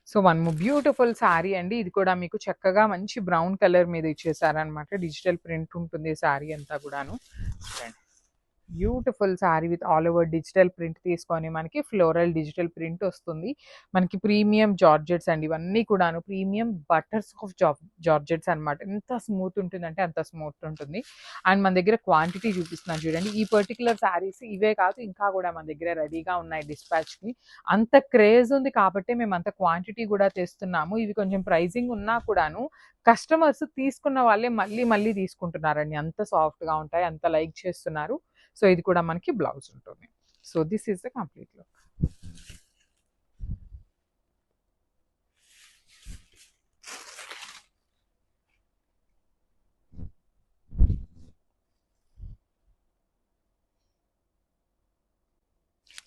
So one more beautiful sari అండి. ఇది కూడా మీకు చక్కగా మంచి బ్రౌన్ కలర్ మీద ఇచ్చేసారనమాట. డిజిటల్ ప్రింట్ ఉంటుంది శారీ అంతా కూడాను. చూడండి. Beautiful sari with all over digital print తీసుకొని మనకి ఫ్లోరల్ డిజిటల్ ప్రింట్ వస్తుంది. మనకి ప్రీమియం జార్జెట్స్ అండి. ఇవన్నీ కూడాను ప్రీమియం బటర్స్ ఆఫ్ జార్జెట్స్ అనమాట. ఎంత స్మూత్ ఉంటుందంటే అంత స్మూత్ ఉంటుంది. అండ్ మన దగ్గర క్వాంటిటీ చూపిస్తున్నాను చూడండి. ఈ పర్టికులర్ శారీస్ ఇవే కాదు, ఇంకా కూడా మన దగ్గర రెడీగా ఉన్నాయి డిస్పాచ్‌కి. అంత క్రేజ్ ఉంది కాబట్టే మేము అంత క్వాంటిటీ కూడా తెస్తున్నాము. ఇవి కొంచెం ప్రైజింగ్ ఉన్నా కూడాను కస్టమర్స్ తీసుకున్న వాళ్ళే మళ్ళీ మళ్ళీ తీసుకుంటున్నారండి. అంత సాఫ్ట్‌గా ఉంటాయి. అంత లైక్ చేస్తున్నారు. సో ఇది కూడా మనకి బ్లౌజ్ ఉంటుంది. So this is the complete look.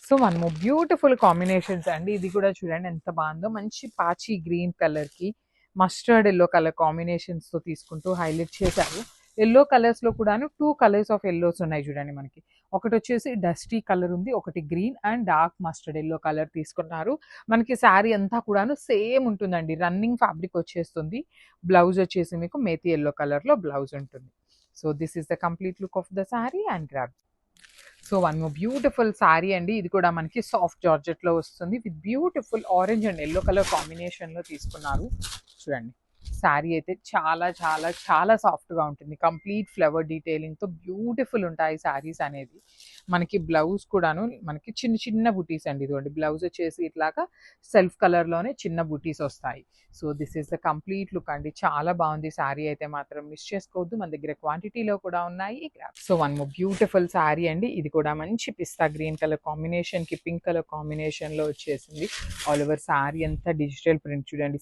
So one more beautiful combinations అండి. ఇది కూడా చూడండి ఎంత బాగుందో. మంచి పాచి గ్రీన్ కలర్కి మస్టర్డ్ ఎల్లో కలర్ కాంబినేషన్స్తో తీసుకుంటూ హైలైట్ చేశారు. ఎల్లో కలర్స్లో కూడాను 2 కలర్స్ ఆఫ్ ఎల్లోస్ ఉన్నాయి చూడండి మనకి. ఒకటి వచ్చేసి డస్టీ కలర్ ఉంది, ఒకటి green and dark mustard yellow colour తీసుకున్నారు. మనకి శారీ అంతా కూడాను సేమ్ ఉంటుందండి. రన్నింగ్ ఫ్యాబ్రిక్ వచ్చేస్తుంది. బ్లౌజ్ వచ్చేసి మీకు మేతి ఎల్లో కలర్లో బ్లౌజ్ ఉంటుంది. So this is the complete look of the sari and grab. So one more beautiful sari అండి. ఇది కూడా మనకి సాఫ్ట్ జార్జెట్లో వస్తుంది. With beautiful orange and yellow colour కాంబినేషన్లో తీసుకున్నారు. చూడండి శారీ అయితే చాలా చాలా చాలా సాఫ్ట్గా ఉంటుంది. కంప్లీట్ ఫ్లవర్ డీటెయిలింగ్తో బ్యూటిఫుల్ ఉంటాయి శారీస్ అనేది. మనకి బ్లౌజ్ కూడాను మనకి చిన్న చిన్న బుటీస్ అండి. ఇదిగోండి బ్లౌజ్ వచ్చేసి ఇట్లాగా సెల్ఫ్ కలర్లోనే చిన్న బుటీస్ వస్తాయి. So this is the complete look అండి. చాలా బాగుంది శారీ అయితే, మాత్రం మిస్ చేసుకోవద్దు. మన దగ్గర క్వాంటిటీలో కూడా ఉన్నాయి. So one more beautiful sari అండి. ఇది కూడా మంచి పిస్తా గ్రీన్ కలర్ కాంబినేషన్కి పింక్ కలర్ కాంబినేషన్లో వచ్చేసింది. ఆల్ ఓవర్ శారీ అంతా డిజిటల్ ప్రింట్ చూడండి.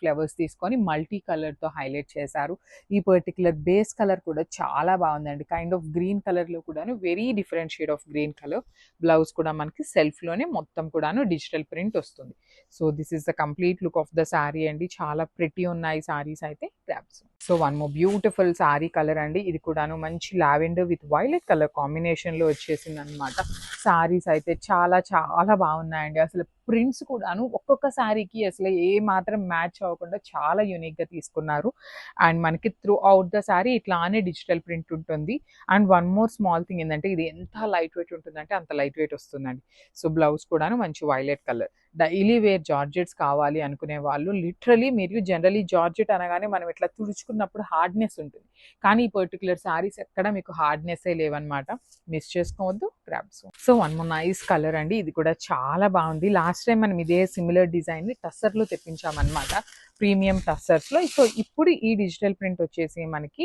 ఫ్లవర్స్ తీసుకొని మల్టీ కలర్తో హైలైట్ చేశారు. ఈ పర్టికులర్ బేస్ కలర్ కూడా చాలా బాగుందండి. కైండ్ ఆఫ్ గ్రీన్ కలర్లో కూడాను very different shade of green colour. Blouse కూడా మనకి సెల్ఫ్లోనే మొత్తం కూడాను డిజిటల్ ప్రింట్ వస్తుంది. So this is the complete look of the sari అండి. చాలా ప్రిటీ ఉన్నాయి శారీస్ అయితే. So one more beautiful sari colour అండి. ఇది కూడాను మంచి లావెండర్ విత్ వైలెట్ కలర్ కాంబినేషన్లో వచ్చేసింది అనమాట. శారీస్ అయితే చాలా చాలా బాగున్నాయండి. అసలు ప్రింట్స్ కూడాను ఒక్కొక్క శారీకి అసలు ఏ మాత్రం మ్యాచ్ అవ్వకుండా చాలా యూనిక్గా తీసుకున్నారు. అండ్ మనకి త్రూ అవుట్ ద శారీ ఇట్లానే డిజిటల్ ప్రింట్ ఉంటుంది. And one more small thing ఏంటంటే ఇది ఎంత లైట్ వెయిట్ ఉంటుందంటే అంత లైట్ వెయిట్ వస్తుందండి. సో బ్లౌజ్ కూడాను మంచి violet colour. Daily wear georgettes కావాలి అనుకునే వాళ్ళు లిటరలీ మీరు జనరలీ జార్జెట్ అనగానే మనం ఇట్లా తుడుచుకున్నప్పుడు హార్డ్నెస్ ఉంటుంది. కానీ ఈ పర్టికులర్ శారీస్ ఎక్కడ మీకు హార్డ్నెస్సే లేవన్నమాట. మిస్ చేసుకోవద్దు. Grabs. So one more nice colour అండి. ఇది కూడా చాలా బాగుంది. లాస్ట్ టైం మనం ఇదే సిమిలర్ డిజైన్ని టస్సర్లో తెప్పించామన్నమాట. ప్రీమియం టస్సర్స్లో. సో ఇప్పుడు ఈ డిజిటల్ ప్రింట్ వచ్చేసి మనకి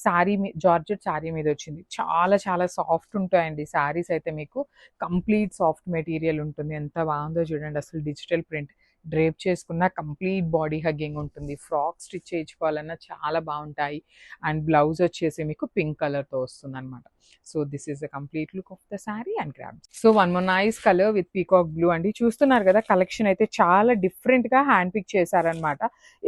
శారీ జార్జెట్ శారీ మీద వచ్చింది. చాలా చాలా సాఫ్ట్ ఉంటాయండి శారీస్ అయితే. మీకు కంప్లీట్ సాఫ్ట్ మెటీరియల్ ఉంటుంది. ఎంత బాగుందో చూడండి అసలు. డిజిటల్ ప్రింట్ డ్రేప్ చేసుకున్న కంప్లీట్ బాడీ హగ్గింగ్ ఉంటుంది. ఫ్రాక్ స్టిచ్ చేయించుకోవాలన్నా చాలా బాగుంటాయి. అండ్ బ్లౌజ్ వచ్చేసి మీకు పింక్ కలర్తో వస్తుంది అనమాట. So this is the complete look of the sari and grab. So one more nice colour with peacock blue అండి. చూస్తున్నారు కదా కలెక్షన్ అయితే చాలా డిఫరెంట్గా హ్యాండ్ పిక్ చేశారనమాట.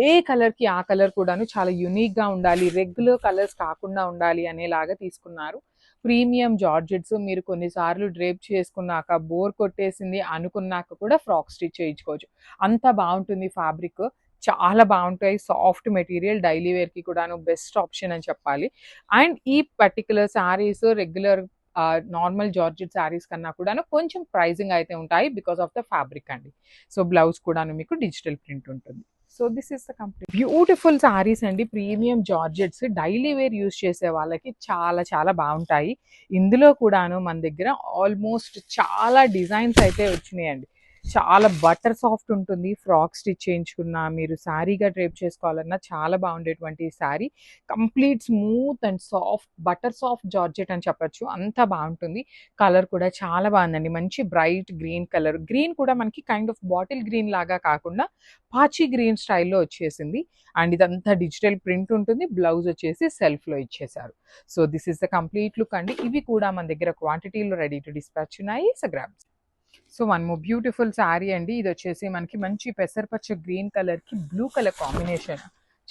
ఏ కలర్కి ఆ కలర్ కూడాను చాలా యునిక్గా ఉండాలి, రెగ్యులర్ కలర్స్ కాకుండా ఉండాలి అనేలాగా తీసుకున్నారు. ప్రీమియం జార్జెట్స్ మీరు కొన్నిసార్లు డ్రేప్ చేసుకున్నాక బోర్ కొట్టేసింది అనుకున్నాక కూడా ఫ్రాక్ స్టిచ్ చేయించుకోవచ్చు. అంత బాగుంటుంది ఫ్యాబ్రిక్. చాలా బాగుంటాయి. Soft material. డైలీ వేర్కి కూడాను బెస్ట్ ఆప్షన్ అని చెప్పాలి. అండ్ ఈ particular saris regular normal georgette saris కన్నా కూడాను కొంచెం ప్రైజింగ్ అయితే ఉంటాయి బికాస్ ఆఫ్ ద ఫ్యాబ్రిక్ అండి. సో బ్లౌజ్ కూడాను మీకు డిజిటల్ ప్రింట్ ఉంటుంది. So this is the complete beautiful saris అండి. Premium georgettes daily wear use చేసే వాళ్ళకి చాలా చాలా బాగుంటాయి. ఇందులో కూడాను మన దగ్గర ఆల్మోస్ట్ చాలా డిజైన్స్ అయితే వచ్చినాయండి. చాలా బటర్ సాఫ్ట్ ఉంటుంది. ఫ్రాక్ స్టిచ్ చేయించుకున్నా మీరు శారీగా డ్రేప్ చేసుకోవాలన్నా చాలా బాగుండేటువంటి sari. Complete smooth and soft butter soft georgette అని చెప్పొచ్చు. అంత బాగుంటుంది. కలర్ కూడా చాలా బాగుందండి. మంచి బ్రైట్ గ్రీన్ కలర్. గ్రీన్ కూడా మనకి కైండ్ ఆఫ్ బాటిల్ గ్రీన్ లాగా కాకుండా పాచి గ్రీన్ స్టైల్లో వచ్చేసింది. అండ్ ఇదంతా డిజిటల్ ప్రింట్ ఉంటుంది. బ్లౌజ్ వచ్చేసి సెల్ఫ్లో ఇచ్చేసారు. So this is the complete look అండి. ఇవి కూడా మన దగ్గర క్వాంటిటీలో రెడీ టు డిస్పాచ్ ఉన్నాయి. So grabs. So one more beautiful sari అండి. ఇది వచ్చేసి మనకి మంచి పెసరపచ్చ గ్రీన్ కలర్కి బ్లూ కలర్ కాంబినేషన్.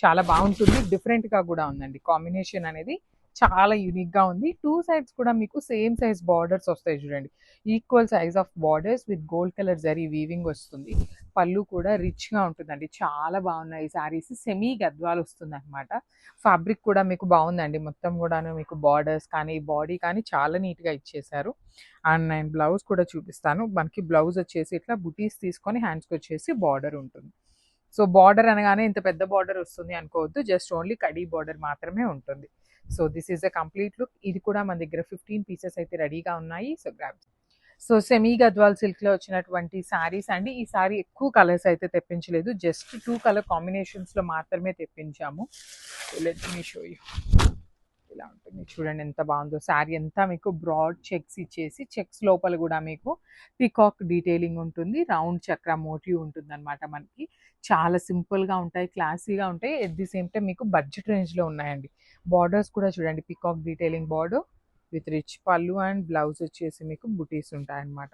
చాలా బాగుంటుంది. డిఫరెంట్గా కూడా ఉందండి కాంబినేషన్ అనేది. చాలా యూనిక్గా ఉంది. 2 సైడ్స్ కూడా మీకు సేమ్ సైజ్ బార్డర్స్ వస్తాయి చూడండి. Equal size of borders with gold colour zari weaving వస్తుంది. పళ్ళు కూడా రిచ్గా ఉంటుందండి. చాలా బాగున్నాయి ఈ శారీస్. సెమీ గద్వాలు వస్తుంది అనమాట. ఫ్యాబ్రిక్ కూడా మీకు బాగుందండి. మొత్తం కూడాను మీకు బార్డర్స్ కానీ బాడీ కానీ చాలా నీట్గా ఇచ్చేసారు. అండ్ నేను బ్లౌజ్ కూడా చూపిస్తాను. మనకి బ్లౌజ్ వచ్చేసి ఇట్లా బుటీస్ తీసుకొని హ్యాండ్స్కి వచ్చేసి బార్డర్ ఉంటుంది. సో బార్డర్ అనగానే ఇంత పెద్ద బార్డర్ వస్తుంది అనుకోవద్దు. జస్ట్ ఓన్లీ కడీ బార్డర్ మాత్రమే ఉంటుంది. So this is the complete look. ఇది కూడా మన దగ్గర 15 పీసెస్ అయితే రెడీగా ఉన్నాయి. So grab. So semi Gadwal సిల్క్లో వచ్చినటువంటి శారీస్ అండి. ఈ సారీ ఎక్కువ కలర్స్ అయితే తెప్పించలేదు. జస్ట్ 2 కలర్ కాంబినేషన్స్లో మాత్రమే తెప్పించాము. Let me show you. ఇలా ఉంటుంది చూడండి ఎంత బాగుందో. శారీ అంతా మీకు బ్రాడ్ చెక్స్ ఇచ్చేసి చెక్స్ లోపల కూడా మీకు పికాక్ డీటెయిలింగ్ ఉంటుంది. రౌండ్ చక్ర మోటివ్ ఉంటుంది అనమాట. మనకి చాలా సింపుల్గా ఉంటాయి, క్లాసీగా ఉంటాయి. ఎట్ ది సేమ్ టైం మీకు బడ్జెట్ రేంజ్లో ఉన్నాయండి. బార్డర్స్ కూడా చూడండి, peacock detailing border with rich పళ్ళు అండ్ బ్లౌజ్ వచ్చేసి మీకు బుటీస్ ఉంటాయన్నమాట.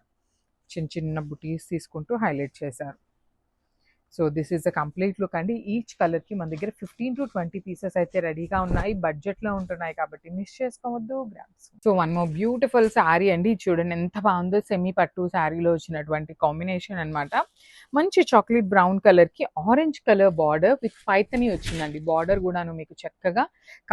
చిన్న చిన్న బుటీస్ తీసుకుంటూ హైలైట్ చేశారు. So this is the complete look అండి. ఈచ్ కలర్కి మన దగ్గర 15 to 20 పీసెస్ అయితే రెడీగా ఉన్నాయి. బడ్జెట్లో ఉంటున్నాయి కాబట్టి మిస్ చేసుకోవద్దు. Grams. So one more beautiful sari అండి. చూడండి ఎంత బాగుందో. సెమీ పట్టు శారీలో వచ్చినటువంటి కాంబినేషన్ అనమాట. మంచి చాక్లెట్ బ్రౌన్ కలర్కి orange colour border with Paithani వచ్చిందండి. బార్డర్ కూడాను మీకు చక్కగా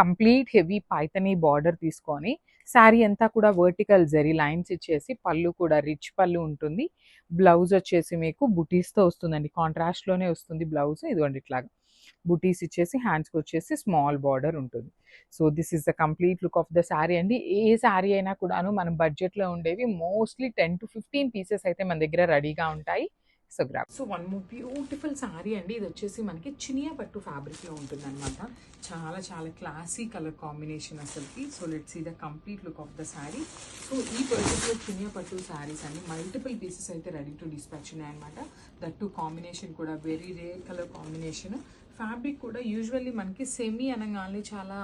కంప్లీట్ హెవీ పైతనీ బార్డర్ తీసుకొని శారీ అంతా కూడా వర్టికల్ జరీ లైన్స్ ఇచ్చేసి పళ్ళు కూడా రిచ్ పళ్ళు ఉంటుంది. బ్లౌజ్ వచ్చేసి మీకు బుటీస్తో వస్తుందండి. కాంట్రాస్ట్లోనే వస్తుంది బ్లౌజ్. ఇదిగోండి ఇట్లాగా బుటీస్ ఇచ్చేసి హ్యాండ్స్కి వచ్చేసి స్మాల్ బార్డర్ ఉంటుంది. So this is the complete look of the sari అండి. ఏ శారీ అయినా కూడాను మనం బడ్జెట్లో ఉండేవి మోస్ట్లీ 10 to 15 పీసెస్ అయితే మన దగ్గర రెడీగా ఉంటాయి. So grab. So one more beautiful sari అండి. ఇది వచ్చేసి మనకి చినియా పట్టు ఫ్యాబ్రిక్లో ఉంటుంది అనమాట. చాలా చాలా క్లాసీ కలర్ కాంబినేషన్ అసలుకి. So let's see the complete look of the sari. So ఈ పర్టికులర్ చినియా పట్టు శారీస్ అండి మల్టిపుల్ పీసెస్ అయితే రెడీ టు డిస్పాచ్ ఉన్నాయన్నమాట. దట్ టు కాంబినేషన్ కూడా very rare colour combination. Fabric కూడా యూజువల్లీ మనకి సెమీ అనగానే చాలా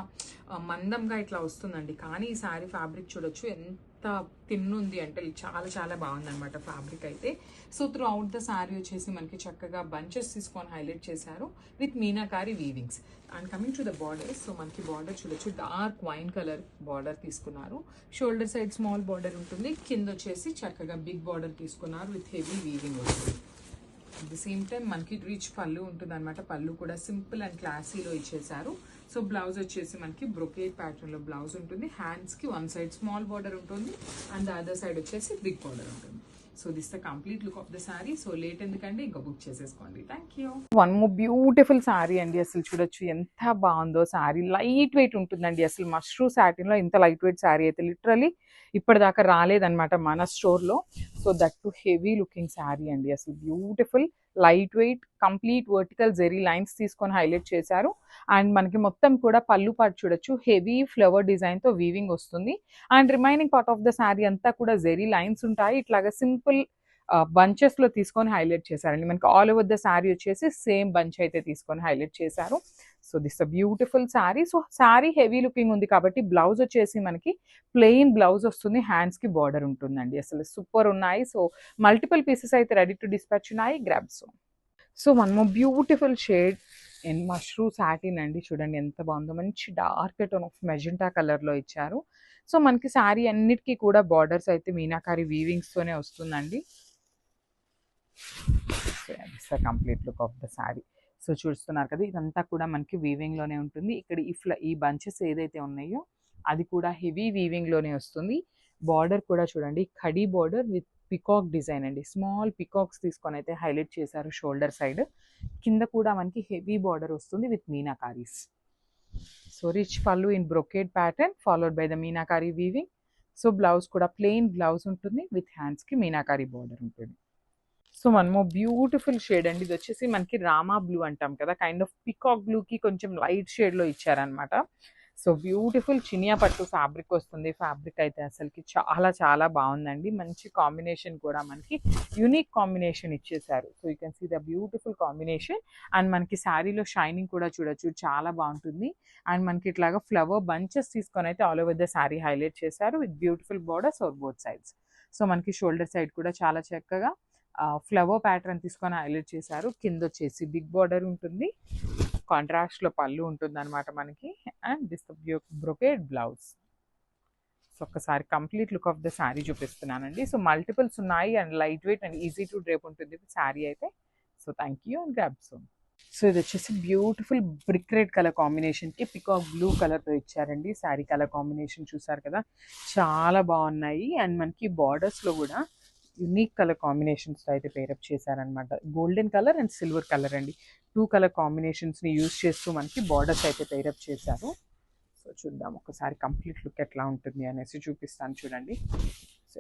మందంగా ఇట్లా వస్తుందండి. కానీ ఈ శారీ ఫ్యాబ్రిక్ చూడొచ్చు ఎంత తిన్నుంది అంటే చాలా చాలా బాగుందన్నమాట ఫ్యాబ్రిక్ అయితే. So throughout the sari వచ్చేసి మనకి చక్కగా బంచెస్ తీసుకొని హైలైట్ చేశారు with meenakari weavings. And coming to the border. So మనకి బార్డర్ చూడొచ్చు డార్క్ వైన్ కలర్ బార్డర్ తీసుకున్నారు. షోల్డర్ సైడ్ స్మాల్ బార్డర్ ఉంటుంది. కింద వచ్చేసి చక్కగా బిగ్ బార్డర్ తీసుకున్నారు విత్ హెవీ వీవింగ్ వస్తుంది. అట్ ది సేమ్ టైం మనకి రిచ్ పళ్ళు ఉంటుంది అనమాట. పళ్ళు కూడా సింపుల్ అండ్ క్లాసీలో ఇచ్చేసారు. సో బ్లౌజ్ వచ్చేసి మనకి బ్రొకేట్ ప్యాటర్న్లో బ్లౌజ్ ఉంటుంది. హ్యాండ్స్కి వన్ సైడ్ స్మాల్ బార్డర్ ఉంటుంది అండ్ ద అదర్ సైడ్ వచ్చేసి బిగ్ బార్డర్ ఉంటుంది. So this the complete look of the sari. So late ఎందుకంటే ఇంకా బుక్ చేసేసుకోండి. Thank you. One more beautiful sari అండి. అసలు చూడొచ్చు ఎంత బాగుందో శారీ. లైట్ వెయిట్ ఉంటుందండి. అసలు మష్రూ సాటిన్లో ఇంత లైట్ వెయిట్ శారీ అయితే లిటరలీ ఇప్పటిదాకా రాలేదన్నమాట మన స్టోర్లో. So that too heavy looking sari అండి. అసలు beautiful light weight complete vertical zari lines తీసుకొని హైలైట్ చేశారు. అండ్ మనకి మొత్తం కూడా పళ్ళు పాటు చూడొచ్చు హెవీ ఫ్లవర్ డిజైన్తో వీవింగ్ వస్తుంది. And remaining part of the sari అంతా కూడా జెరీ లైన్స్ ఉంటాయి. ఇట్లాగా సింపుల్ బంచెస్లో తీసుకొని హైలైట్ చేశారండి. మనకి ఆల్ ఓవర్ ద శారీ వచ్చేసి సేమ్ బంచ్ అయితే తీసుకొని హైలైట్ చేశారు. So this a beautiful sari. So sari heavy looking ఉంది కాబట్టి బ్లౌజ్ వచ్చేసి మనకి ప్లెయిన్ బ్లౌజ్ వస్తుంది. హ్యాండ్స్కి బార్డర్ ఉంటుందండి. అసలు సూపర్ ఉన్నాయి. సో మల్టిపుల్ పీసెస్ అయితే రెడీ టు డిస్పాచ్ ఉన్నాయి. Grab. So one more beautiful shade in mashru satin అండి. చూడండి ఎంత బాగుందో. మంచి డార్క్ టోన్ ఆఫ్ మెజెంటా కలర్లో ఇచ్చారు. సో మనకి శారీ అన్నిటికీ కూడా బార్డర్స్ అయితే మీనాకారి వీవింగ్స్తోనే వస్తుందండి. So complete look of the sari. So చూస్తున్నారు కదా, ఇదంతా కూడా మనకి వీవింగ్లోనే ఉంటుంది. ఇక్కడ ఈ బంచెస్ ఏదైతే ఉన్నాయో అది కూడా హెవీ వీవింగ్లోనే వస్తుంది. బార్డర్ కూడా చూడండి khadi border with peacock design అండి. స్మాల్ పికాక్స్ తీసుకొని అయితే హైలైట్ చేశారు షోల్డర్ సైడ్. కింద కూడా మనకి హెవీ బార్డర్ వస్తుంది విత్ మీనాకారీస్. సో రిచ్ పళ్ళు in brocade pattern followed by the meenakari weaving. So blouse కూడా ప్లెయిన్ బ్లౌజ్ ఉంటుంది విత్ హ్యాండ్స్కి మీనాకారీ బార్డర్ ఉంటుంది. So one more beautiful shade అండి. ఇది వచ్చేసి మనకి రామా బ్లూ అంటాం కదా, కైండ్ ఆఫ్ పికాక్ బ్లూకి కొంచెం లైట్ షేడ్లో ఇచ్చారనమాట. సో బ్యూటిఫుల్ చినియా పట్టు ఫ్యాబ్రిక్ వస్తుంది. ఫ్యాబ్రిక్ అయితే అసలుకి చాలా చాలా బాగుందండి. మంచి కాంబినేషన్ కూడా మనకి యూనిక్ కాంబినేషన్ ఇచ్చేసారు. So you can see the beautiful combination. And మనకి శారీలో షైనింగ్ కూడా చూడొచ్చు, చాలా బాగుంటుంది. అండ్ మనకి ఇట్లాగా ఫ్లవర్ బంచెస్ తీసుకొని అయితే all over the sari highlight చేశారు with beautiful borders or both sides. So మనకి షోల్డర్ సైడ్ కూడా చాలా చక్కగా ఫ్లవర్ ప్యాటర్న్ తీసుకొని హైలైట్ చేశారు. కింద వచ్చేసి బిగ్ బార్డర్ ఉంటుంది. కాంట్రాస్ట్లో పళ్ళు ఉంటుంది అనమాట మనకి. And this brocade blouse. So ఒక్కసారి complete look of the sari చూపిస్తున్నానండి. సో మల్టిపుల్స్ ఉన్నాయి and light weight and easy to drape ఉంటుంది శారీ అయితే. So so thank you and grab soon. So ఇది వచ్చేసి బ్యూటిఫుల్ బ్రిక్ రెడ్ కలర్ కాంబినేషన్కి పికాక్ బ్లూ కలర్తో ఇచ్చారండి. శారీ కలర్ కాంబినేషన్ చూసారు కదా, చాలా బాగున్నాయి. అండ్ మనకి బార్డర్స్లో కూడా యునిక్ కలర్ కాంబినేషన్స్తో అయితే పేరప్ చేశారనమాట. Golden colour and silver colour అండి, 2 కలర్ కాంబినేషన్స్ని యూజ్ చేస్తూ మనకి బార్డర్స్ అయితే పేరప్ చేశారు. సో చూద్దాం ఒకసారి కంప్లీట్ లుక్ ఎట్లా ఉంటుంది అనేసి చూపిస్తాను చూడండి. సో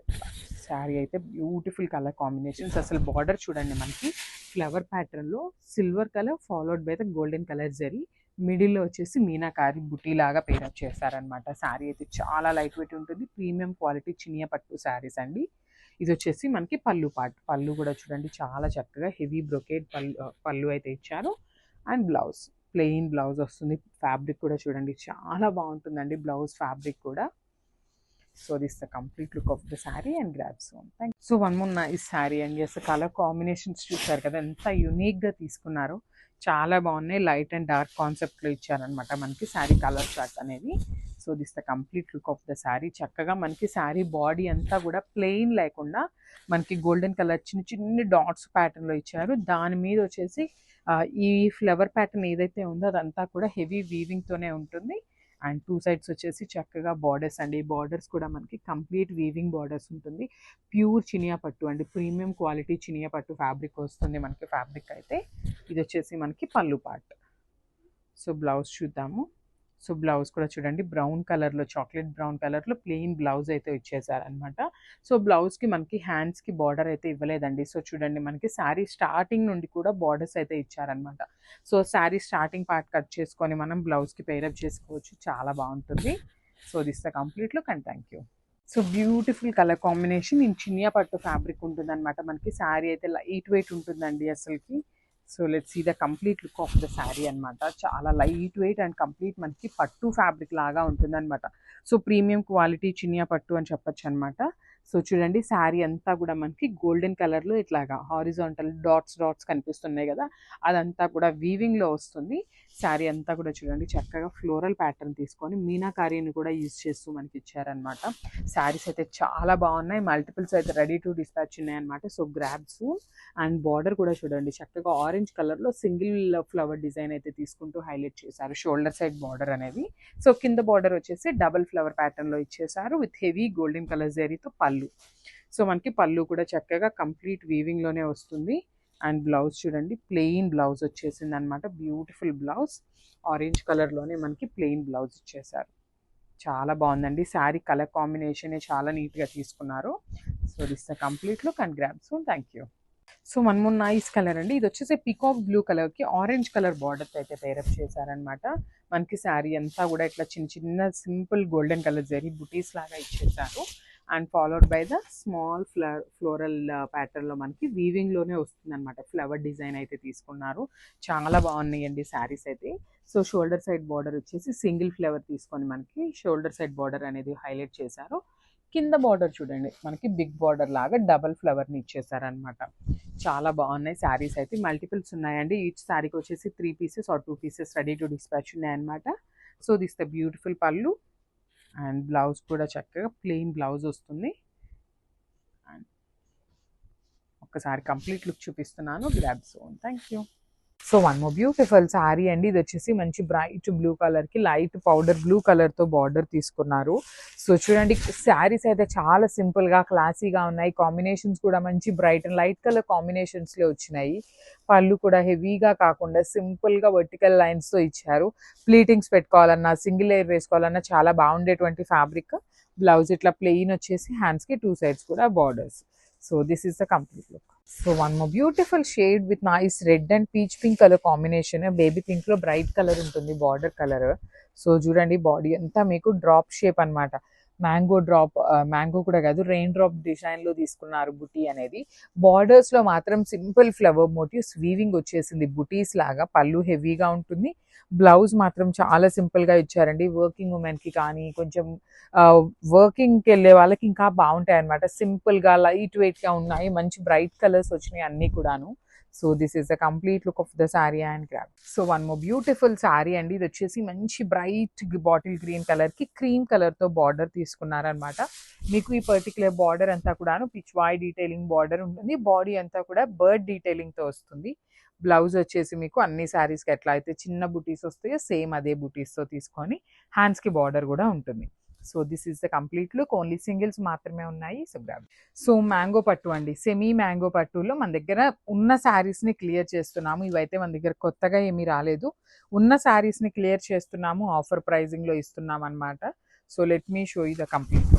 శారీ అయితే బ్యూటిఫుల్ కలర్ కాంబినేషన్స్. అసలు బార్డర్ చూడండి, మనకి ఫ్లవర్ ప్యాటర్న్లో silver colour followed by the golden colour zari, మిడిల్లో వచ్చేసి మీనాకారి బుటీ లాగా పేరప్ చేశారనమాట. శారీ అయితే చాలా లైట్ వెయిట్ ఉంటుంది, ప్రీమియం క్వాలిటీ చినియా పట్టు శారీస్ అండి. ఇది వచ్చేసి మనకి పళ్ళు పార్ట్. పళ్ళు కూడా చూడండి చాలా చక్కగా హెవీ బ్రొకేడ్ పళ్ళు అయితే ఇచ్చారు. అండ్ బ్లౌజ్ ప్లెయిన్ బ్లౌజ్ వస్తుంది. ఫ్యాబ్రిక్ కూడా చూడండి చాలా బాగుంటుందండి బ్లౌజ్ ఫ్యాబ్రిక్ కూడా. So this the complete look of the sari and grab soon. Thank you. So one more nice sari అండి. అసలు కలర్ కాంబినేషన్స్ చూసారు కదా ఎంత యూనిక్గా తీసుకున్నారో, చాలా బాగున్నాయి. లైట్ అండ్ డార్క్ కాన్సెప్ట్లో ఇచ్చారనమాట మనకి శారీ కలర్ చార్ట్ అనేది. So this the complete look of the sari. చక్కగా మనకి శారీ బాడీ అంతా కూడా ప్లెయిన్ లేకుండా మనకి గోల్డెన్ కలర్ చిన్న చిన్ని డాట్స్ ప్యాటర్న్లో ఇచ్చారు. దాని మీద వచ్చేసి ఈ ఫ్లవర్ ప్యాటర్న్ ఏదైతే ఉందో అదంతా కూడా హెవీ వీవింగ్తోనే ఉంటుంది. అండ్ 2 సైడ్స్ వచ్చేసి చక్కగా బార్డర్స్ అండి. బార్డర్స్ కూడా మనకి కంప్లీట్ వీవింగ్ బార్డర్స్ ఉంటుంది. ప్యూర్ చినియా పట్టు అండి, ప్రీమియం క్వాలిటీ చినియా పట్టు ఫ్యాబ్రిక్ వస్తుంది మనకి. ఫ్యాబ్రిక్ అయితే ఇది వచ్చేసి మనకి పళ్ళు పార్ట్. సో బ్లౌజ్ చూద్దాము. సో బ్లౌజ్ కూడా చూడండి బ్రౌన్ కలర్లో, చాక్లెట్ బ్రౌన్ కలర్లో ప్లెయిన్ బ్లౌజ్ అయితే ఇచ్చేసారనమాట. సో బ్లౌజ్కి మనకి హ్యాండ్స్కి బార్డర్ అయితే ఇవ్వలేదండి. సో చూడండి మనకి శారీ స్టార్టింగ్ నుండి కూడా బార్డర్స్ అయితే ఇచ్చారనమాట. So sari starting part cut చేసుకొని మనం బ్లౌజ్కి పేరప్ చేసుకోవచ్చు, చాలా బాగుంటుంది. So this the complete look and thank you. So beautiful colour combination in Chiniya పట్టు ఫ్యాబ్రిక్ ఉంటుంది అనమాట మనకి. శారీ అయితే లైట్ వెయిట్ ఉంటుందండి అసలుకి. So let's see the complete look of the sari అనమాట. చాలా లైట్ వెయిట్ అండ్ కంప్లీట్ మనకి పట్టు ఫ్యాబ్రిక్ లాగా ఉంటుందన్నమాట. సో ప్రీమియం క్వాలిటీ చినియా పట్టు అని చెప్పొచ్చు అనమాట. సో చూడండి శారీ అంతా కూడా మనకి గోల్డెన్ కలర్లో ఇట్లాగా హారిజాంటల్ డాట్స్ కనిపిస్తున్నాయి కదా, అదంతా కూడా వీవింగ్లో వస్తుంది. శారీ అంతా కూడా చూడండి చక్కగా ఫ్లోరల్ ప్యాటర్న్ తీసుకొని మీనాకారీని కూడా యూజ్ చేస్తూ మనకి ఇచ్చారనమాట. శారీస్ అయితే చాలా బాగున్నాయి, మల్టిపుల్స్ అయితే రెడీ టు డిస్పాచ్ ఉన్నాయి అనమాట. So grab soon. And border కూడా చూడండి చక్కగా ఆరెంజ్ కలర్లో సింగిల్ ఫ్లవర్ డిజైన్ అయితే తీసుకుంటూ హైలైట్ చేశారు, షోల్డర్ సైడ్ బార్డర్ అనేది. సో కింద బార్డర్ వచ్చేసి డబల్ ఫ్లవర్ ప్యాటర్న్లో ఇచ్చేసారు విత్ హెవీ గోల్డెన్ కలర్ జరీతో పళ్ళు. సో మనకి పళ్ళు కూడా చక్కగా కంప్లీట్ వీవింగ్లోనే వస్తుంది. అండ్ బ్లౌజ్ చూడండి ప్లెయిన్ బ్లౌజ్ వచ్చేసింది అనమాట. బ్యూటిఫుల్ బ్లౌజ్, ఆరెంజ్ కలర్లోనే మనకి ప్లెయిన్ బ్లౌజ్ ఇచ్చేసారు. చాలా బాగుందండి. శారీ కలర్ కాంబినేషన్ చాలా నీట్గా తీసుకున్నారు. So this the complete look and grab soon. Thank you. So one more nice colour అండి. ఇది వచ్చేసి పీకాక్ బ్లూ కలర్కి ఆరెంజ్ కలర్ బార్డర్ అయితే పేరప్ చేశారనమాట. మనకి శారీ అంతా కూడా ఇట్లా చిన్న చిన్న సింపుల్ గోల్డెన్ కలర్ జరీ బుటీస్ లాగా ఇచ్చేసారు. And followed by the small floral ప్యాటర్న్లో మనకి వీవింగ్లోనే వస్తుంది అనమాట. ఫ్లవర్ డిజైన్ అయితే తీసుకున్నారు, చాలా బాగున్నాయండి శారీస్ అయితే. సో షోల్డర్ సైడ్ బార్డర్ వచ్చేసి సింగిల్ ఫ్లవర్ తీసుకొని మనకి షోల్డర్ సైడ్ బార్డర్ అనేది హైలైట్ చేశారు. కింద బార్డర్ చూడండి మనకి బిగ్ బార్డర్ లాగా డబల్ ఫ్లవర్ని ఇచ్చేసారనమాట. చాలా బాగున్నాయి శారీస్ అయితే. మల్టిపుల్స్ ఉన్నాయండి. ఈచ్ శారీకి వచ్చేసి 3 pieces or 2 pieces ready to dispatch ఉన్నాయన్నమాట. సో దిస్ ద బ్యూటిఫుల్ పళ్ళు. అండ్ బ్లౌజ్ కూడా చక్కగా ప్లెయిన్ బ్లౌజ్ వస్తుంది. అండ్ ఒక్కసారి కంప్లీట్ లుక్ చూపిస్తున్నాను. Grab soon. Thank you. So one more beautiful sari అండి. ఇది వచ్చేసి మంచి బ్రైట్ బ్లూ కలర్కి లైట్ పౌడర్ బ్లూ కలర్తో బార్డర్ తీసుకున్నారు. సో చూడండి శారీస్ అయితే చాలా సింపుల్గా క్లాసీగా ఉన్నాయి. కాంబినేషన్స్ కూడా మంచి బ్రైట్ అండ్ లైట్ కలర్ కాంబినేషన్స్లో వచ్చినాయి. పళ్ళు కూడా హెవీగా కాకుండా సింపుల్గా వర్టికల్ లైన్స్తో ఇచ్చారు. ప్లీటింగ్స్ పెట్టుకోవాలన్నా సింగిల్ లేయర్ వేసుకోవాలన్నా చాలా బాగుండేటువంటి ఫ్యాబ్రిక్. బ్లౌజ్ ఇట్లా ప్లెయిన్ వచ్చేసి హ్యాండ్స్కి 2 సైడ్స్ కూడా borders. So this is the complete look. So one more beautiful shade with nice red and peach pink colour combination. Baby pink లో బ్రైట్ కలర్ ఉంటుంది border colour. So చూడండి body అంతా మీకు drop shape అనమాట. Mango drop, mango కూడా కాదు rain drop design లో తీసుకున్నారు బుటీ అనేది. బార్డర్స్ లో మాత్రం సింపుల్ ఫ్లవర్ మోటివ్స్ వీవింగ్ వచ్చేసింది బుటీస్ లాగా. పళ్ళు హెవీగా ఉంటుంది. బ్లౌజ్ మాత్రం చాలా సింపుల్ గా ఇచ్చారండి. వర్కింగ్ ఉమెన్ కి కానీ కొంచెం వర్కింగ్ కి వెళ్ళే వాళ్ళకి ఇంకా బాగుంటాయి అనమాట. సింపుల్ గా లైట్ వెయిట్ గా ఉన్నాయి. మంచి బ్రైట్ కలర్స్ వచ్చినాయి అన్ని కూడాను. So this is the complete look of the sari and grab. So one more beautiful sari అండి. ఇది వచ్చేసి మంచి బ్రైట్ బాటిల్ గ్రీన్ కలర్ కి క్రీమ్ కలర్ తో బార్డర్ తీసుకున్నారనమాట. మీకు ఈ పర్టికులర్ బార్డర్ అంతా కూడాను పిచ్ వాయ్ డీటెయిలింగ్ బార్డర్ ఉంటుంది. బాడీ అంతా కూడా బర్డ్ డీటెయిలింగ్ తో వస్తుంది. బ్లౌజ్ వచ్చేసి మీకు అన్ని శారీస్కి ఎట్లా అయితే చిన్న బుటీస్ వస్తాయో సేమ్ అదే బుటీస్తో తీసుకొని హ్యాండ్స్కి బార్డర్ కూడా ఉంటుంది. So this is the complete look. Only singles మాత్రమే ఉన్నాయి. So grab. సో మ్యాంగో పట్టు అండి, సెమీ మ్యాంగో పట్టులో మన దగ్గర ఉన్న శారీస్ని క్లియర్ చేస్తున్నాము. ఇవైతే మన దగ్గర కొత్తగా ఏమీ రాలేదు, ఉన్న శారీస్ని క్లియర్ చేస్తున్నాము, ఆఫర్ ప్రైజింగ్లో ఇస్తున్నాం అనమాట. So let me show you the complete.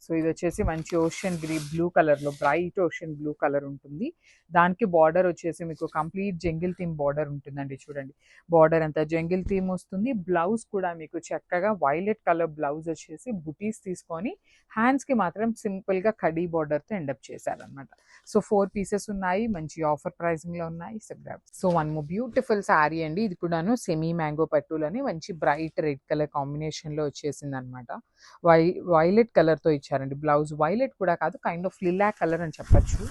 So ఇది వచ్చేసి మంచి ఓషన్ బ్లూ కలర్లో, బ్రైట్ ఓషన్ బ్లూ కలర్ ఉంటుంది. దానికి బార్డర్ వచ్చేసి మీకు కంప్లీట్ జంగిల్ థీమ్ బార్డర్ ఉంటుందండి. చూడండి బార్డర్ అంతా జంగిల్ థీమ్ వస్తుంది. బ్లౌజ్ కూడా మీకు చక్కగా వైలెట్ కలర్ బ్లౌజ్ వచ్చేసి బుటీస్ తీసుకొని హ్యాండ్స్కి మాత్రం సింపుల్గా కడీ బార్డర్తో ఎండప్ చేశారనమాట. సో 4 పీసెస్ ఉన్నాయి, మంచి ఆఫర్ ప్రైజింగ్లో ఉన్నాయి. So one more beautiful sari అండి, ఇది కూడాను సెమీ మ్యాంగో పట్టులని మంచి బ్రైట్ రెడ్ కలర్ కాంబినేషన్లో వచ్చేసింది అనమాట. వైలెట్ కలర్తో ఇచ్చారండి బ్లౌజ్. వైలెట్ కూడా కాదు, కైండ్ ఆఫ్ లిలాక్ కలర్ అని చెప్పచ్చు.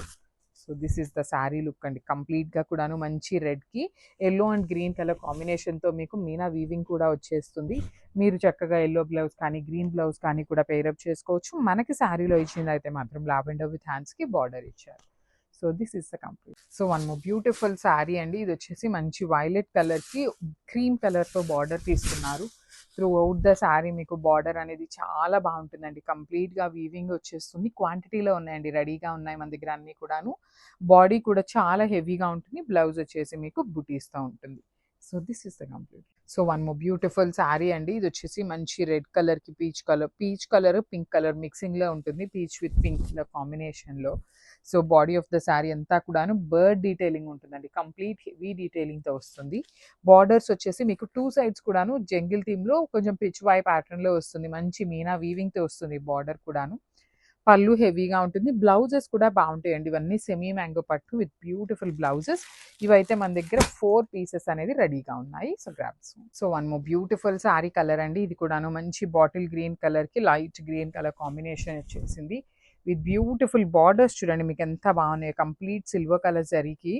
So this is the sari look అండి. కంప్లీట్గా కూడాను మంచి రెడ్కి ఎల్లో అండ్ గ్రీన్ కలర్ కాంబినేషన్తో మీకు మీనా వీవింగ్ కూడా వచ్చేస్తుంది. మీరు చక్కగా ఎల్లో బ్లౌజ్ కానీ గ్రీన్ బ్లౌజ్ కానీ కూడా పేరప్ చేసుకోవచ్చు. మనకి శారీలో ఇచ్చింది అయితే మాత్రం లావెండర్ విత్ హ్యాండ్స్కి బార్డర్ ఇచ్చారు. So this is the complete. So one more beautiful sari అండి, ఇది వచ్చేసి మంచి వైలెట్ కలర్కి క్రీమ్ కలర్తో బార్డర్ తీసుకున్నారు. త్రూ అవుట్ ద శారీ మీకు బార్డర్ అనేది చాలా బాగుంటుందండి. కంప్లీట్గా వీవింగ్ వచ్చేస్తుంది. క్వాంటిటీలో ఉన్నాయండి, రెడీగా ఉన్నాయి మన దగ్గర అన్నీ కూడాను. బాడీ కూడా చాలా హెవీగా ఉంటుంది. బ్లౌజ్ వచ్చేసి మీకు బుటీస్తో ఉంటుంది. So this is the complete. So one more beautiful sari అండి, ఇది వచ్చేసి మంచి రెడ్ కలర్కి పీచ్ కలర్ పింక్ కలర్ మిక్సింగ్లో ఉంటుంది, పీచ్ విత్ పింక్ కలర్ కాంబినేషన్లో. So body of the sari అంతా కూడాను బర్డ్ డీటెయిలింగ్ ఉంటుందండి, కంప్లీట్ హెవీ డీటెయిలింగ్తో వస్తుంది. బార్డర్స్ వచ్చేసి మీకు 2 సైడ్స్ కూడాను జంగిల్ థీమ్లో కొంచెం పిచ్ వై ప్యాటర్న్లో వస్తుంది. మంచి మీనా వీవింగ్తో వస్తుంది బార్డర్ కూడాను. పళ్ళు హెవీగా ఉంటుంది. బ్లౌజెస్ కూడా బాగుంటాయండి. ఇవన్నీ సెమీ మ్యాంగో పట్టు విత్ బ్యూటిఫుల్ బ్లౌజెస్. ఇవైతే మన దగ్గర 4 పీసెస్ అనేది రెడీగా ఉన్నాయి. So grabs. So one more beautiful sari colour అండి, ఇది కూడాను మంచి బాటిల్ గ్రీన్ కలర్కి లైట్ గ్రీన్ కలర్ కాంబినేషన్ వచ్చేసింది విత్ బ్యూటిఫుల్ బార్డర్స్. చూడండి మీకు ఎంత బాగున్నాయి. కంప్లీట్ సిల్వర్ కలర్ జరీకి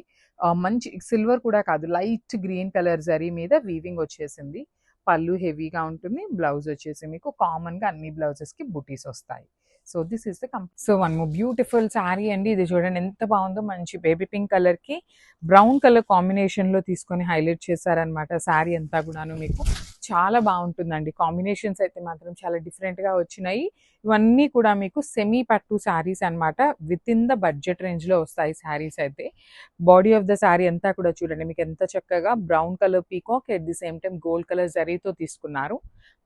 మంచి సిల్వర్ కూడా కాదు, లైట్ గ్రీన్ కలర్ జరీ మీద వీవింగ్ వచ్చేసింది. పళ్ళు హెవీగా ఉంటుంది. బ్లౌజ్ వచ్చేసి మీకు కామన్గా అన్ని బ్లౌజెస్కి బుటీస్ వస్తాయి. So this is the complete. So one more beautiful sari అండి, ఇది చూడండి ఎంత బాగుందో. మంచి బేబీ పింక్ కలర్కి బ్రౌన్ కలర్ కాంబినేషన్లో తీసుకొని హైలైట్ చేశారనమాట. శారీ అంతా కూడాను మీకు చాలా బాగుంటుందండి. కాంబినేషన్స్ అయితే మాత్రం చాలా డిఫరెంట్గా వచ్చినాయి. ఇవన్నీ కూడా మీకు సెమీ పట్టు శారీస్ అనమాట. విత్ ఇన్ ద బడ్జెట్ రేంజ్లో వస్తాయి శారీస్ అయితే. బాడీ ఆఫ్ ద శారీ అంతా కూడా చూడండి మీకు ఎంత చక్కగా brown colour peacock at the same time gold colour జరీతో తీసుకున్నారు.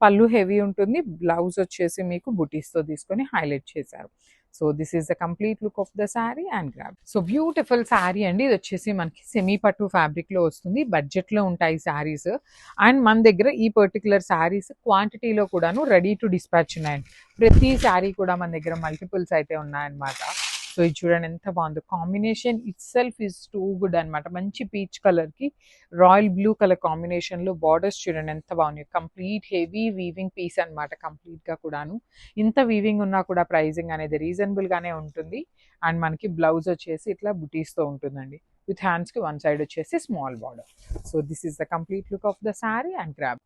పళ్ళు హెవీ ఉంటుంది. బ్లౌజ్ వచ్చేసి మీకు బుటీస్తో తీసుకొని హైలైట్ చేశారు. So this is the complete look of the sari and grab. So beautiful sari అండి, ఇది వచ్చేసి మనకి సెమీ పట్టు ఫ్యాబ్రిక్లో వస్తుంది. బడ్జెట్లో ఉంటాయి శారీస్. అండ్ మన దగ్గర ఈ పర్టికులర్ శారీస్ క్వాంటిటీలో కూడాను రెడీ టు డిస్పాచ్ ఉన్నాయండి. ప్రతి శారీ కూడా మన దగ్గర మల్టిపుల్స్ అయితే ఉన్నాయన్నమాట. సో ఇది చూడండి ఎంత బాగుందో. Combination it self is too good అనమాట. మంచి పీచ్ కలర్కి రాయల్ బ్లూ కలర్ కాంబినేషన్లో బార్డర్స్ చూడండి ఎంత బాగున్నాయి. కంప్లీట్ హెవీ వీవింగ్ పీస్ అనమాట కంప్లీట్గా కూడాను. ఇంత వీవింగ్ ఉన్నా కూడా ప్రైజింగ్ అనేది రీజనబుల్గానే ఉంటుంది. అండ్ మనకి బ్లౌజ్ వచ్చేసి ఇట్లా బుటీస్తో ఉంటుందండి. విత్ హ్యాండ్స్కి వన్ సైడ్ వచ్చేసి small border. So this is the complete look of the sari and grab.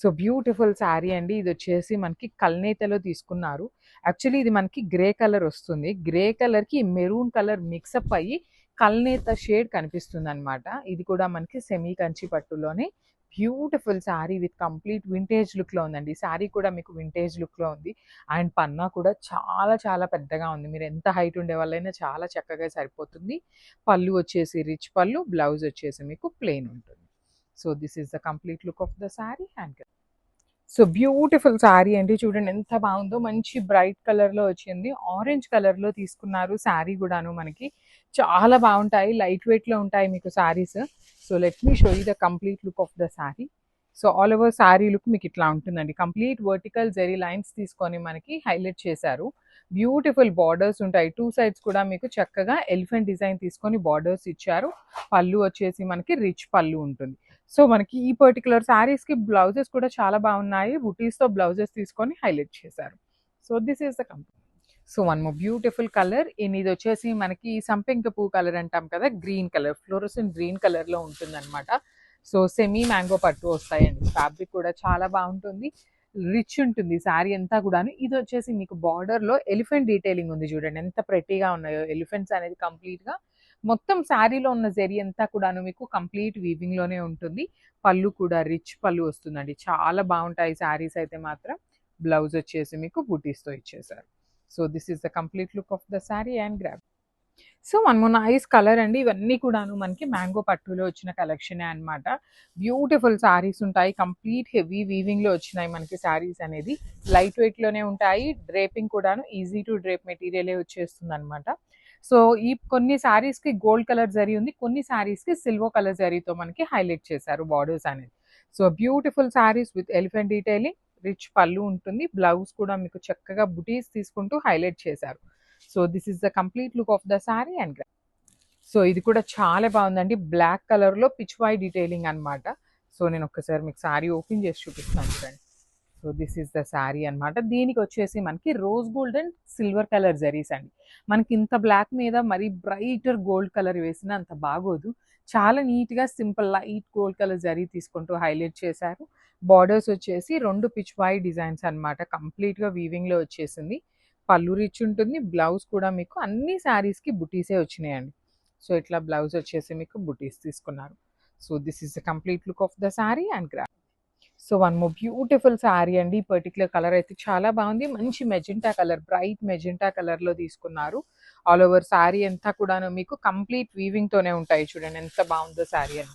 So beautiful sari అండి, ఇది వచ్చేసి మనకి కల్నేతలో తీసుకున్నారు. యాక్చువల్లీ ఇది మనకి గ్రే కలర్ వస్తుంది. గ్రే కలర్కి మెరూన్ కలర్ మిక్సప్ అయ్యి కల్నేత షేడ్ కనిపిస్తుంది అనమాట. ఇది కూడా మనకి సెమీ కంచి పట్టులోనే beautiful sari with complete vintage లుక్లో ఉందండి. శారీ కూడా మీకు వింటేజ్ లుక్లో ఉంది. అండ్ పన్నా కూడా చాలా చాలా పెద్దగా ఉంది. మీరు ఎంత హైట్ ఉండే వాళ్ళైనా చాలా చక్కగా సరిపోతుంది. పళ్ళు వచ్చేసి రిచ్ పళ్ళు, బ్లౌజ్ వచ్చేసి మీకు ప్లెయిన్ ఉంటుంది. So this is the complete look of the sari and so beautiful sari అండి, చూడండి ఎంత బాగుందో. మంచి బ్రైట్ కలర్లో వచ్చింది. ఆరెంజ్ కలర్లో తీసుకున్నారు. శారీ కూడాను మనకి చాలా బాగుంటాయి. లైట్ వెయిట్లో ఉంటాయి మీకు saris. So let me show you the complete look of the sari. So all over sari look మీకు ఇట్లా ఉంటుందండి. కంప్లీట్ వర్టికల్ జెరీ లైన్స్ తీసుకొని మనకి హైలైట్ చేశారు. బ్యూటిఫుల్ బార్డర్స్ ఉంటాయి. 2 సైడ్స్ కూడా మీకు చక్కగా ఎలిఫెంట్ డిజైన్ తీసుకొని బార్డర్స్ ఇచ్చారు. పళ్ళు వచ్చేసి మనకి రిచ్ పళ్ళు ఉంటుంది. సో మనకి ఈ పర్టికులర్ శారీస్కి బ్లౌజెస్ కూడా చాలా బాగున్నాయి. బుటీస్తో బ్లౌజెస్ తీసుకొని హైలైట్ చేశారు. So this is the complete. So one more beautiful colour. ఇది వచ్చేసి మనకి సంపెంగ పువ్వు కలర్ అంటాం కదా, గ్రీన్ కలర్, ఫ్లోరోసెంట్ గ్రీన్ కలర్లో ఉంటుందన్నమాట. సో సెమీ మ్యాంగో పట్టు వస్తాయండి. ఫ్యాబ్రిక్ కూడా చాలా బాగుంటుంది. రిచ్ ఉంటుంది శారీ అంతా కూడాను. ఇది వచ్చేసి మీకు బార్డర్లో ఎలిఫెంట్ డీటెయిలింగ్ ఉంది. చూడండి ఎంత ప్రెట్టీగా ఉన్నాయో. ఎలిఫెంట్స్ అనేది కంప్లీట్గా మొత్తం శారీలో ఉన్న జరీ అంతా కూడాను మీకు కంప్లీట్ వీవింగ్ లోనే ఉంటుంది. పళ్ళు కూడా రిచ్ పళ్ళు వస్తుందండి. చాలా బాగుంటాయి శారీస్ అయితే మాత్రం. బ్లౌజ్ వచ్చేసి మీకు బూటీస్తో ఇచ్చేసారు. So this is the complete look of the sari and grab. So one more nice colour అండి. ఇవన్నీ కూడాను మనకి మ్యాంగో పట్టులో వచ్చిన కలెక్షనే అనమాట. బ్యూటిఫుల్ శారీస్ ఉంటాయి. కంప్లీట్ హెవీ వీవింగ్లో వచ్చినాయి మనకి శారీస్ అనేది. లైట్ వెయిట్లోనే ఉంటాయి. డ్రేపింగ్ కూడాను ఈజీ టు డ్రేప్ మెటీరియలే వచ్చేస్తుంది అనమాట. సో ఈ కొన్ని శారీస్కి గోల్డ్ కలర్ జరీ ఉంది, కొన్ని శారీస్కి సిల్వర్ కలర్ జరీతో మనకి హైలైట్ చేశారు బార్డర్స్ అనేది. So beautiful saris with elephant detailing, rich pallu ఉంటుంది. బ్లౌజ్ కూడా మీకు చక్కగా బుటీస్ తీసుకుంటూ హైలైట్ చేశారు. So this is the complete look of the sari and so ఇది కూడా చాలా బాగుందండి. బ్లాక్ కలర్లో పిచ్ వై డీటెయిలింగ్ అనమాట. సో నేను ఒక్కసారి మీకు శారీ ఓపెన్ చేసి చూపిస్తాను చూడండి. So this is the sari అనమాట. దీనికి వచ్చేసి మనకి rose gold and silver colour zaris అండి. మనకి ఇంత బ్లాక్ మీద మరి బ్రైటర్ గోల్డ్ కలర్ వేసినా అంత బాగోదు. చాలా నీట్గా simple light gold colour zari తీసుకుంటూ హైలైట్ చేశారు. బార్డర్స్ వచ్చేసి 2 పిచ్ వై డిజైన్స్ అనమాట. కంప్లీట్గా వీవింగ్లో వచ్చేసింది. పళ్ళు రిచ్ ఉంటుంది. బ్లౌజ్ కూడా మీకు అన్ని శారీస్కి బుటీసే వచ్చినాయండి. సో ఇట్లా బ్లౌజ్ వచ్చేసి మీకు బుటీస్ తీసుకున్నారు. So this is the complete look of the sari and grab. So one more beautiful sari అండి. పర్టికులర్ కలర్ అయితే చాలా బాగుంది. మంచి మెజెంటా కలర్, బ్రైట్ మెజెంటా కలర్లో తీసుకున్నారు. ఆల్ ఓవర్ శారీ అంతా కూడాను మీకు కంప్లీట్ వీవింగ్తోనే ఉంటాయి. చూడండి ఎంత బాగుందో శారీ అని.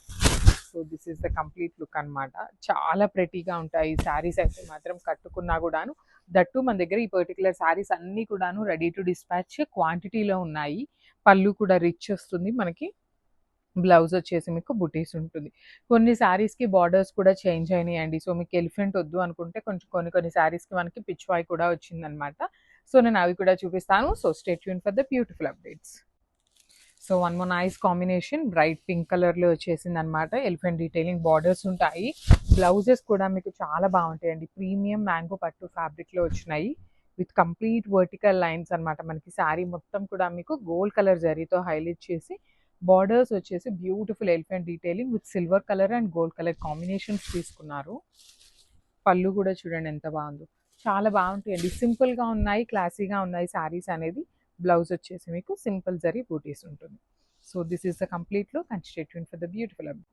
So this is the complete look అనమాట. చాలా ప్రెటీగా ఉంటాయి ఈ శారీస్ అయితే మాత్రం. కట్టుకున్నా కూడాను. దట్టు మన దగ్గర ఈ పర్టికులర్ శారీస్ అన్నీ కూడాను రెడీ టు డిస్పాచ్ క్వాంటిటీలో ఉన్నాయి. పళ్ళు కూడా రిచ్ వస్తుంది మనకి. బ్లౌజ్ వచ్చేసి మీకు బుటీస్ ఉంటుంది. కొన్ని శారీస్కి బార్డర్స్ కూడా చేంజ్ అయినాయండి. సో మీకు ఎలిఫెంట్ వద్దు అనుకుంటే కొంచెం కొన్ని శారీస్కి మనకి పిచ్ వై కూడా వచ్చిందనమాట. సో నేను అవి కూడా చూపిస్తాను. So stay tune for the beautiful updates. So one more nice combination, bright pink కలర్లో వచ్చేసింది అనమాట. ఎలిఫెంట్ డీటెయిలింగ్ బార్డర్స్ ఉంటాయి. బ్లౌజెస్ కూడా మీకు చాలా బాగుంటాయండి. ప్రీమియం మ్యాంగో పట్టు ఫ్యాబ్రిక్లో వచ్చినాయి విత్ కంప్లీట్ వర్టికల్ లైన్స్ అనమాట. మనకి శారీ మొత్తం కూడా మీకు గోల్డ్ కలర్ జరీతో హైలైట్ చేసి బార్డర్స్ వచ్చేసి beautiful elephant detailing with silver colour and gold colour combinations తీసుకున్నారు. పళ్ళు కూడా చూడండి ఎంత బాగుందో. చాలా బాగుంటాయండి. సింపుల్గా ఉన్నాయి, క్లాసీగా ఉన్నాయి శారీస్ అనేది. బ్లౌజ్ వచ్చేసి మీకు సింపుల్ జరీ బూటీస్ ఉంటుంది. So this is the complete look and stay tune for the beautiful update.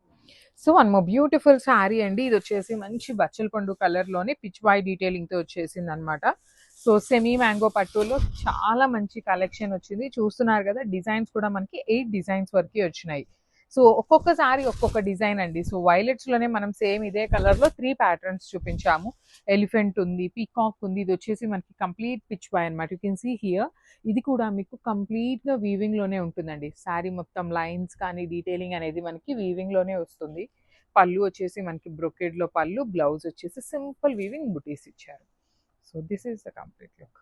So one more beautiful sari అండి. ఇది వచ్చేసి మంచి బచ్చల పండు కలర్లోనే పిచ్ వై డీటెయిలింగ్తో వచ్చేసింది అనమాట. సో సెమీ మ్యాంగో పట్టులో చాలా మంచి కలెక్షన్ వచ్చింది. చూస్తున్నారు కదా, డిజైన్స్ కూడా మనకి 8 డిజైన్స్ వరకు వచ్చినాయి. సో ఒక్కొక్కసారి ఒక్కొక్క డిజైన్ అండి. సో వైలెట్స్లోనే మనం సేమ్ ఇదే కలర్లో 3 ప్యాటర్న్స్ చూపించాము. ఎలిఫెంట్ ఉంది, పీకాక్ ఉంది. ఇది వచ్చేసి మనకి కంప్లీట్ పిచ్ వై అనమాట. You can see here. ఇది కూడా మీకు కంప్లీట్గా వీవింగ్లోనే ఉంటుందండి. శారీ మొత్తం లైన్స్ కానీ డీటెయిలింగ్ అనేది మనకి వీవింగ్లోనే వస్తుంది. పళ్ళు వచ్చేసి మనకి బ్రొకేడ్లో పళ్ళు, బ్లౌజ్ వచ్చేసి సింపుల్ వీవింగ్ బుటీస్ ఇచ్చారు. So this is the complete look.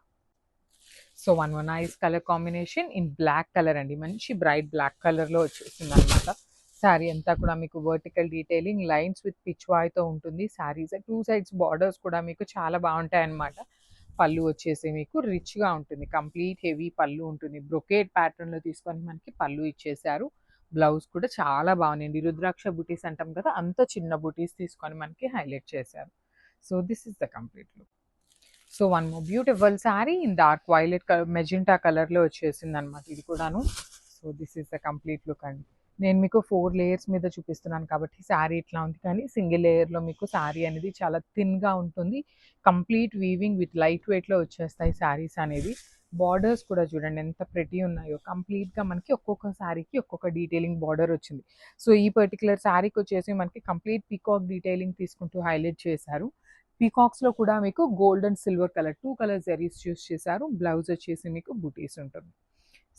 So one nice colour combination in black colour అండి. మంచి బ్రైట్ బ్లాక్ కలర్లో వచ్చేసింది అనమాట. శారీ అంతా కూడా మీకు vertical detailing lines with pitch వాయ్తో ఉంటుంది. శారీస్ 2 సైడ్స్ బార్డర్స్ కూడా మీకు చాలా బాగుంటాయి అనమాట. పళ్ళు వచ్చేసి మీకు రిచ్గా ఉంటుంది. కంప్లీట్ హెవీ పళ్ళు ఉంటుంది. బ్రొకేడ్ ప్యాటర్న్లో తీసుకొని మనకి పళ్ళు ఇచ్చేసారు. బ్లౌజ్ కూడా చాలా బాగుంది. రుద్రాక్ష బుటీస్ అంటాం కదా, అంత చిన్న బుటీస్ తీసుకొని మనకి హైలైట్ చేశారు. So this is the complete look. So one more beautiful sari in dark violet colour, magenta కలర్లో వచ్చేసింది అనమాట ఇది కూడాను. So this is the complete look అండి. నేను మీకు 4 లేయర్స్ మీద చూపిస్తున్నాను కాబట్టి శారీ ఇట్లా ఉంది, కానీ సింగిల్ లేయర్లో మీకు శారీ అనేది చాలా థిన్గా ఉంటుంది. కంప్లీట్ వీవింగ్ విత్ లైట్ వెయిట్లో వచ్చేస్తాయి శారీస్ అనేది. బార్డర్స్ కూడా చూడండి ఎంత ప్రెటీ ఉన్నాయో. కంప్లీట్గా మనకి ఒక్కొక్క శారీకి ఒక్కొక్క డీటెయిలింగ్ బార్డర్ వచ్చింది. సో ఈ పర్టికులర్ శారీకి వచ్చేసి మనకి కంప్లీట్ పీకాక్ డీటెయిలింగ్ తీసుకుంటూ హైలైట్ చేశారు. పీకాక్స్లో కూడా మీకు gold and silver colour 2 colour zaris choose చేశారు. బ్లౌజ్ వచ్చేసి మీకు బూటీస్ ఉంటుంది.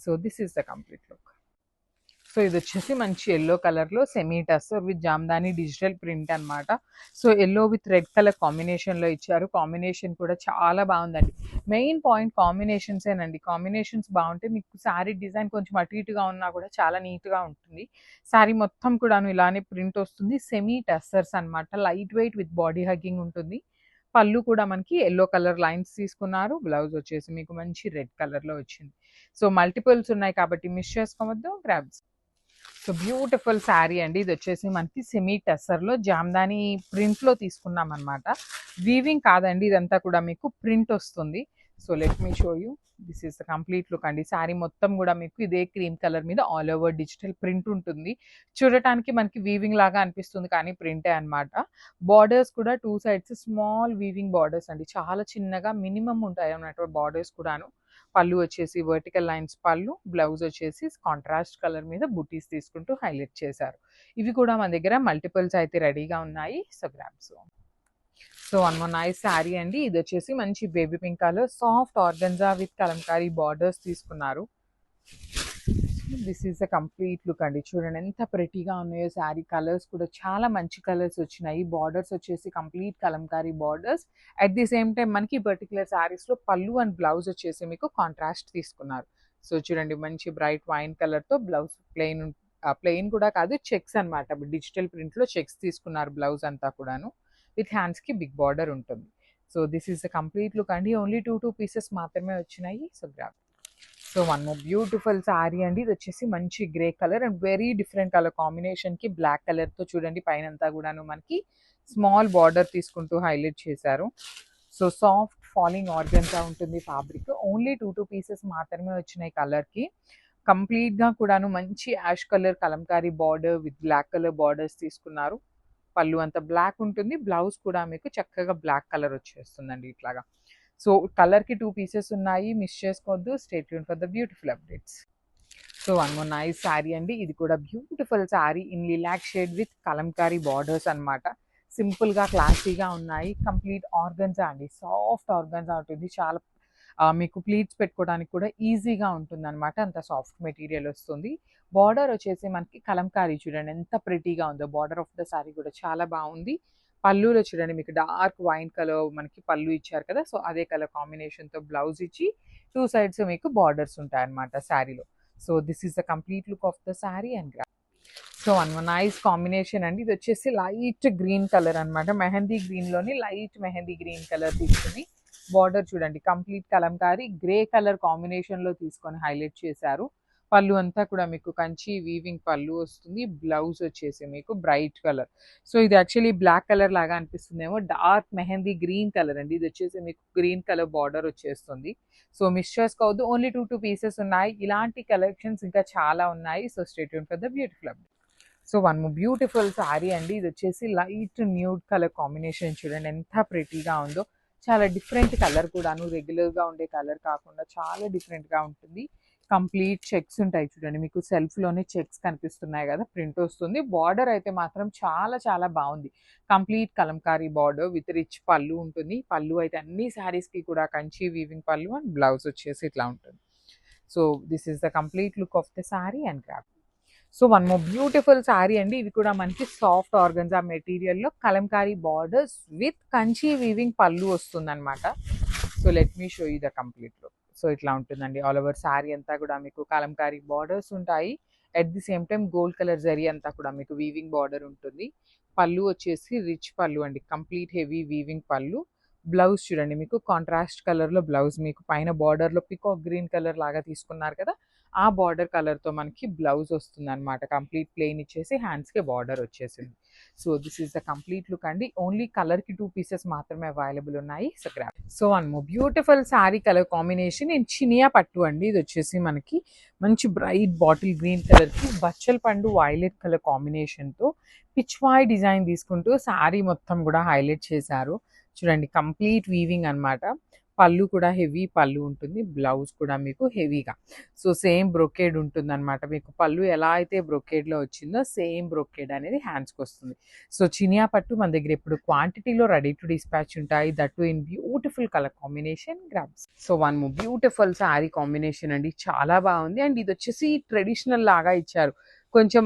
So this is the complete look. So ఇది వచ్చేసి మంచి ఎల్లో కలర్లో semi tussar with Jamdani digital print అనమాట. So yellow with red colour కాంబినేషన్లో ఇచ్చారు. కాంబినేషన్ కూడా చాలా బాగుందండి. Main point కాంబినేషన్సేనండి. కాంబినేషన్స్ బాగుంటే మీకు శారీ డిజైన్ కొంచెం అటు ఇటుగా ఉన్నా కూడా చాలా నీట్గా ఉంటుంది. శారీ మొత్తం కూడాను ఇలానే ప్రింట్ వస్తుంది. సెమీ టస్సర్స్ అనమాట. Light weight with body hugging ఉంటుంది. పళ్ళు కూడా మనకి ఎల్లో కలర్ లైన్స్ తీసుకున్నారు. బ్లౌజ్ వచ్చేసి మీకు మంచి రెడ్ కలర్లో వచ్చింది. సో మల్టిపుల్స్ ఉన్నాయి కాబట్టి మిస్ చేసుకోవద్దు. గ్రాబ్స్. సో బ్యూటిఫుల్ శారీ అండి. ఇది వచ్చేసి మనకి సెమీ టెస్సర్లో జామ్దాని ప్రింట్లో తీసుకున్నాం అనమాట. వీవింగ్ కాదండి, ఇదంతా కూడా మీకు ప్రింట్ వస్తుంది. So let me show you. This is the complete look అండి. శారీ మొత్తం కూడా మీకు ఇదే క్రీమ్ కలర్ మీద ఆల్ ఓవర్ డిజిటల్ ప్రింట్ ఉంటుంది. చూడటానికి మనకి వీవింగ్ లాగా అనిపిస్తుంది కానీ ప్రింటే అన్నమాట. బార్డర్స్ కూడా two sides small weaving borders అండి. చాలా చిన్నగా మినిమం ఉంటాయి అన్నమాట బార్డర్స్ కూడాను. పళ్ళు వచ్చేసి వర్టికల్ లైన్స్ పళ్ళు, బ్లౌజ్ వచ్చేసి కాంట్రాస్ట్ కలర్ మీద బుటీస్ తీసుకుంటూ హైలైట్ చేశారు. ఇవి కూడా మన దగ్గర మల్టిపుల్స్ అయితే రెడీగా ఉన్నాయి. So grabs. So one more nice sari అండి. ఇది వచ్చేసి మంచి baby pink colour soft organza with Kalamkari borders తీసుకున్నారు. This is the complete look అండి. చూడండి ఎంత ప్రెటీగా ఉన్నాయో శారీ. కలర్స్ కూడా చాలా మంచి కలర్స్ వచ్చినాయి. బార్డర్స్ వచ్చేసి complete Kalamkari borders. At the same time మనకి పర్టికులర్ శారీస్లో పళ్ళు అండ్ బ్లౌజ్ వచ్చేసి మీకు కాంట్రాస్ట్ తీసుకున్నారు. సో చూడండి మంచి బ్రైట్ వైన్ కలర్తో బ్లౌజ్ ప్లెయిన్ కూడా కాదు చెక్స్ అనమాట. డిజిటల్ ప్రింట్లో చెక్స్ తీసుకున్నారు బ్లౌజ్ అంతా కూడాను. విత్ హ్యాండ్స్కి బిగ్ బార్డర్ ఉంటుంది. So this is the complete look అండి. ఓన్లీ టూ పీసెస్ మాత్రమే వచ్చినాయి. So grab. So one more beautiful sari అండి. ఇది వచ్చేసి మంచి grey colour and very different colour కాంబినేషన్కి బ్లాక్ కలర్తో చూడండి పైన అంతా కూడాను మనకి స్మాల్ బార్డర్ తీసుకుంటూ హైలైట్ చేశారు. సో సాఫ్ట్ ఫాలింగ్ ఆర్గన్జా ఉంటుంది ఫ్యాబ్రిక్. ఓన్లీ టూ పీసెస్ మాత్రమే వచ్చినాయి కలర్కి. కంప్లీట్గా కూడాను మంచి ash colour Kalamkari border with black colour borders తీసుకున్నారు. పళ్ళు అంతా బ్లాక్ ఉంటుంది. బ్లౌజ్ కూడా మీకు చక్కగా బ్లాక్ కలర్ వచ్చేస్తుందండి ఇట్లాగా. సో కలర్కి టూ పీసెస్ ఉన్నాయి. మిస్ చేసుకోవద్దు. Stay tune for the beautiful updates. So one more nice sari అండి. ఇది కూడా beautiful sari in lilac shade with Kalamkari borders అనమాట. సింపుల్గా క్లాసీగా ఉన్నాయి. కంప్లీట్ ఆర్గన్జా అండి. సాఫ్ట్ ఆర్గన్జా ఉంటుంది. చాలా మీకు ప్లీట్స్ పెట్టుకోవడానికి కూడా ఈజీగా ఉంటుంది అనమాట. అంత సాఫ్ట్ మెటీరియల్ వస్తుంది. బార్డర్ వచ్చేసి మనకి కలంకారీ చూడండి ఎంత ప్రిటీగా ఉందో. బార్డర్ ఆఫ్ ద శారీ కూడా చాలా బాగుంది. పళ్ళులో చూడండి మీకు డార్క్ వైన్ కలర్ మనకి పళ్ళు ఇచ్చారు కదా. సో అదే కలర్ కాంబినేషన్తో బ్లౌజ్ ఇచ్చి టూ సైడ్స్ మీకు బార్డర్స్ ఉంటాయి అనమాట శారీలో. So this is the complete look of the sari and grab. So one nice combination అండి. ఇది వచ్చేసి లైట్ గ్రీన్ కలర్ అనమాట. మెహందీ గ్రీన్లోని లైట్ మెహందీ గ్రీన్ కలర్ తీసుకుని బార్డర్ చూడండి కంప్లీట్ కలంకారీ గ్రే కలర్ కాంబినేషన్లో తీసుకొని హైలైట్ చేశారు. పళ్ళు అంతా కూడా మీకు కంచి వీవింగ్ పళ్ళు వస్తుంది. బ్లౌజ్ వచ్చేసి మీకు బ్రైట్ కలర్. సో ఇది యాక్చువల్లీ బ్లాక్ కలర్ లాగా అనిపిస్తుందేమో. డార్క్ మెహందీ గ్రీన్ కలర్ అండి. ఇది వచ్చేసి మీకు గ్రీన్ కలర్ బార్డర్ వచ్చేస్తుంది. సో మిస్ చేసుకోవద్దు. ఓన్లీ టూ పీసెస్ ఉన్నాయి. ఇలాంటి కలెక్షన్స్ ఇంకా చాలా ఉన్నాయి. So stay tune for the beautiful update. So one beautiful sari అండి. ఇది వచ్చేసి లైట్ న్యూడ్ కలర్ కాంబినేషన్ చూడండి ఎంత ప్రిటీగా ఉందో. చాలా డిఫరెంట్ కలర్ కూడాను. రెగ్యులర్గా ఉండే కలర్ కాకుండా చాలా డిఫరెంట్గా ఉంటుంది. కంప్లీట్ చెక్స్ ఉంటాయి చూడండి. మీకు సెల్ఫ్లోనే చెక్స్ కనిపిస్తున్నాయి కదా. ప్రింట్ వస్తుంది. బార్డర్ అయితే మాత్రం చాలా చాలా బాగుంది. Complete Kalamkari border with rich pallu ఉంటుంది. పళ్ళు అయితే అన్ని శారీస్కి కూడా Kanchi weaving pallu and blouse వచ్చేసి ఇట్లా ఉంటుంది. So this is the complete look of the sari and grab. So one more beautiful sari అండి. ఇది కూడా మనకి సాఫ్ట్ ఆర్గన్జా మెటీరియల్లో Kalamkari borders with Kanchi weaving pallu వస్తుంది అనమాట. So let me show you the complete look. So ఇట్లా ఉంటుందండి. ఆల్ ఓవర్ శారీ అంతా కూడా మీకు కలంకారీ బార్డర్స్ ఉంటాయి. At the same time gold colour zari అంతా కూడా మీకు వీవింగ్ బార్డర్ ఉంటుంది. పళ్ళు వచ్చేసి రిచ్ పళ్ళు అండి. కంప్లీట్ హెవీ వీవింగ్ పళ్ళు. బ్లౌజ్ చూడండి మీకు కాంట్రాస్ట్ కలర్లో బ్లౌజ్. మీకు పైన బార్డర్లో పికాక్ గ్రీన్ కలర్ లాగా తీసుకున్నారు కదా. ఆ బార్డర్ కలర్తో మనకి బ్లౌజ్ వస్తుంది అనమాట. కంప్లీట్ ప్లెయిన్ ఇచ్చేసి హ్యాండ్స్కి బార్డర్ వచ్చేసింది. So this is the complete look అండి. ఓన్లీ కలర్కి టూ పీసెస్ మాత్రమే అవైలబుల్ ఉన్నాయి. So grab. So one more beautiful sari colour combination in Chiniya పట్టు అండి. ఇది వచ్చేసి మనకి మంచి బ్రైట్ బాటిల్ గ్రీన్ కలర్కి బచ్చల పండు వైలెట్ కలర్ కాంబినేషన్తో పిచ్వాయ్ డిజైన్ తీసుకుంటూ శారీ మొత్తం కూడా హైలైట్ చేశారు. చూడండి కంప్లీట్ వీవింగ్ అనమాట. పళ్ళు కూడా హెవీ పళ్ళు ఉంటుంది. బ్లౌజ్ కూడా మీకు హెవీగా. సో సేమ్ బ్రొకేడ్ ఉంటుంది అనమాట. మీకు పళ్ళు ఎలా అయితే బ్రొకేడ్లో వచ్చిందో సేమ్ బ్రొకేడ్ అనేది హ్యాండ్స్కి వస్తుంది. సో చినియా పట్టు మన దగ్గర ఇప్పుడు క్వాంటిటీలో రెడీ టు డిస్పాచ్ ఉంటాయి. That in beautiful colour combination grabs. So one beautiful sari combination అండి. చాలా బాగుంది. అండ్ ఇది వచ్చేసి ట్రెడిషనల్ లాగా ఇచ్చారు. కొంచెం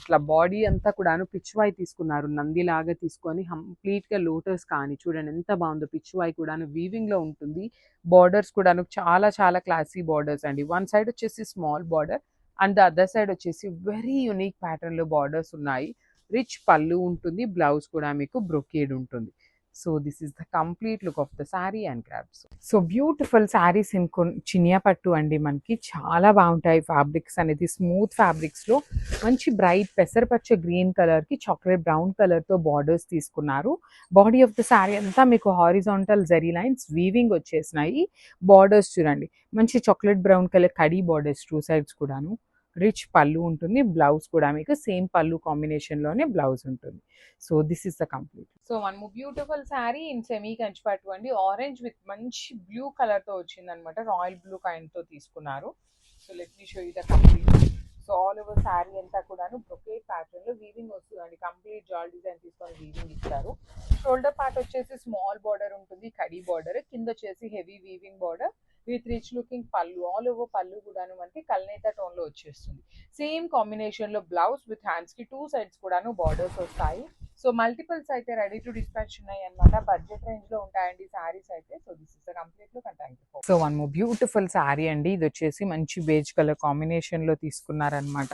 ఇట్లా బాడీ అంతా కూడాను పిచ్వాయ్ తీసుకున్నారు. నందిలాగా తీసుకొని కంప్లీట్గా లోటస్ కానీ చూడండి ఎంత బాగుందో. పిచ్వాయ్ కూడాను వీవింగ్లో ఉంటుంది. బార్డర్స్ కూడాను చాలా చాలా క్లాసీ బార్డర్స్ అండి. వన్ సైడ్ వచ్చేసి small border and the other side వచ్చేసి వెరీ యూనిక్ ప్యాటర్న్లో బార్డర్స్ ఉన్నాయి. రిచ్ పళ్ళు ఉంటుంది. బ్లౌజ్ కూడా మీకు బ్రొకేడ్ ఉంటుంది. So this is the complete look of the sari and crafts. So beautiful saris in Chiniya పట్టు అండి. మనకి చాలా బాగుంటాయి ఫ్యాబ్రిక్స్ అనేది. స్మూత్ ఫ్యాబ్రిక్స్లో మంచి బ్రైట్ పెసరపచ్చ గ్రీన్ కలర్కి చాక్లెట్ బ్రౌన్ కలర్తో బార్డర్స్ తీసుకున్నారు. బాడీ ఆఫ్ ద శారీ అంతా మీకు హారిజాంటల్ జరీ లైన్స్ వీవింగ్ వచ్చేసినాయి. బార్డర్స్ చూడండి, మంచి chocolate brown colour khadi borders two sides కూడాను. రిచ్ పళ్ళు ఉంటుంది. బ్లౌజ్ కూడా మీకు సేమ్ పళ్ళు కాంబినేషన్లోనే బ్లౌజ్ ఉంటుంది. So this is the complete. So మనము బ్యూటిఫుల్ శారీ ఇన్ సెమీ కంచిపట్టు అండి. ఆరెంజ్ విత్ మంచి బ్లూ కలర్తో వచ్చింది అనమాట. రాయల్ బ్లూ కైండ్తో తీసుకున్నారు. So let me show you the complete. So all over sari అంతా కూడాను బ్రొకేట్ ప్యాటర్న్లో వీవింగ్ వస్తుందండి. కంప్లీట్ జాల్ డిజైన్ తీసుకొని వీవింగ్ ఇచ్చారు. షోల్డర్ పార్ట్ వచ్చేసి స్మాల్ బార్డర్ ఉంటుంది, కడీ బార్డర్. కింద వచ్చేసి heavy weaving border with rich looking పళ్ళు. ఆల్ ఓవర్ పళ్ళు కూడాను మనకి కల్నేత టోన్లో వచ్చేస్తుంది. సేమ్ కాంబినేషన్లో బ్లౌజ్ విత్ హ్యాండ్స్కి టూ సైడ్స్ కూడాను బార్డర్స్ వస్తాయి. సో మల్టిపుల్స్ అయితే రెడీ టు డిస్పాచ్ ఉన్నాయి అనమాట. బడ్జెట్ రేంజ్లో ఉంటాయండి శారీస్ అయితే. So this is the complete look and thank you. So one more beautiful sari అండి. ఇది వచ్చేసి మంచి బేజ్ కలర్ కాంబినేషన్లో తీసుకున్నారనమాట.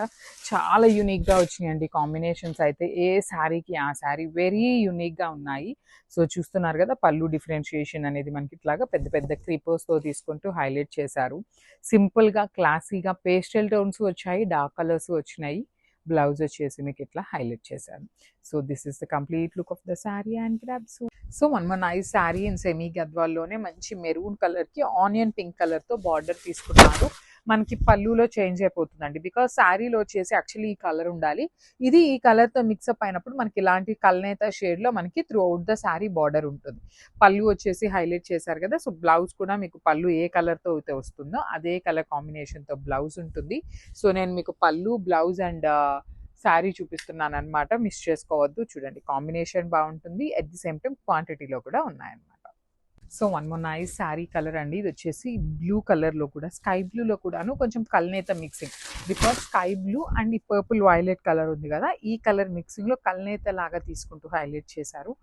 చాలా యూనిక్గా వచ్చినాయండి కాంబినేషన్స్ అయితే. ఏ శారీకి ఆ శారీ వెరీ యూనిక్గా ఉన్నాయి. సో చూస్తున్నారు కదా, పళ్ళు డిఫరెన్షియేషన్ అనేది మనకి ఇట్లాగా పెద్ద పెద్ద క్రీపర్స్తో తీసుకుంటూ హైలైట్ చేశారు. సింపుల్గా క్లాసీగా పేస్టల్ టోన్స్ వచ్చాయి, డార్క్ కలర్స్ వచ్చినాయి. బ్లౌజ్ వచ్చేసి మీకు ఇట్లా హైలైట్ చేశాను. So this is the complete look of the sari and grabs. So one more nice sari in semi గద్వాల్లోనే మంచి మెరూన్ కలర్కి ఆనియన్ పింక్ కలర్తో బార్డర్ తీసుకున్నారు. మనకి పళ్ళులో చేంజ్ అయిపోతుందండి. బికాస్ శారీలో వచ్చేసి యాక్చువల్లీ ఈ కలర్ ఉండాలి. ఇది ఈ కలర్తో మిక్సప్ అయినప్పుడు మనకి ఇలాంటి కల్నేత షేడ్లో మనకి through out the sari border ఉంటుంది. పళ్ళు వచ్చేసి హైలైట్ చేశారు కదా. సో బ్లౌజ్ కూడా మీకు పళ్ళు ఏ కలర్తో అయితే వస్తుందో అదే కలర్ కాంబినేషన్తో బ్లౌజ్ ఉంటుంది. సో నేను మీకు పళ్ళు, బ్లౌజ్ అండ్ శారీ చూపిస్తున్నాను అనమాట. మిస్ చేసుకోవద్దు. చూడండి, కాంబినేషన్ బాగుంటుంది. అట్ ది సేమ్ టైం క్వాంటిటీలో కూడా ఉన్నాయన్నమాట. So one more nice sari colour అండి. ఇది వచ్చేసి బ్లూ కలర్లో కూడా, స్కై బ్లూలో కూడాను కొంచెం కల్నేత mixing. Because sky blue and ఈ పర్పుల్ వైలెట్ కలర్ ఉంది కదా, ఈ కలర్ మిక్సింగ్లో కల్నేత లాగా తీసుకుంటూ హైలైట్ చేశారు.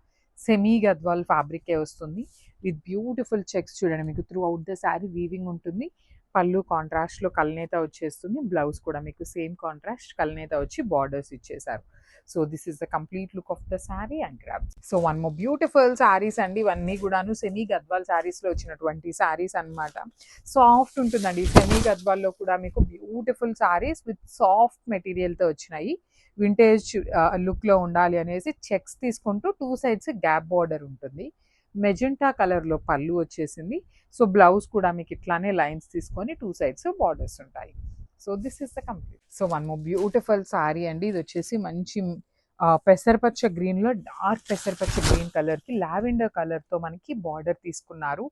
సెమీ గద్వాల్ ఫ్యాబ్రికే వస్తుంది విత్ బ్యూటిఫుల్ చెక్స్. చూడండి, మీకు through out the sari weaving ఉంటుంది. పళ్ళు కాంట్రాస్ట్లో కల్నేత వచ్చేస్తుంది. బ్లౌజ్ కూడా మీకు సేమ్ కాంట్రాస్ట్ కల్నేత వచ్చి బార్డర్స్ ఇచ్చేసారు. So this is the complete look of the sari and grabs. So one more beautiful saris అండి. ఇవన్నీ కూడాను సెమీ గద్వాల్ శారీస్లో వచ్చినటువంటి శారీస్ అనమాట. సాఫ్ట్ ఉంటుందండి. సెమీ గద్వాల్లో కూడా మీకు బ్యూటిఫుల్ శారీస్ విత్ సాఫ్ట్ మెటీరియల్తో వచ్చినాయి. వింటేజ్ లుక్లో ఉండాలి అనేసి చెక్స్ తీసుకుంటూ టూ సైడ్స్ గ్యాప్ బార్డర్ ఉంటుంది. మెజెంటా కలర్లో పళ్ళు వచ్చేసింది. సో బ్లౌజ్ కూడా మీకు ఇట్లానే లైన్స్ తీసుకొని టూ సైడ్స్ బార్డర్స్ ఉంటాయి. So this is the complete. So one more beautiful sari అండి. ఇది వచ్చేసి మంచి పెసరపచ్చ గ్రీన్లో డార్క్ పెసరపచ్చ గ్రీన్ కలర్కి లావెండర్ కలర్తో మనకి బార్డర్ తీసుకున్నారు.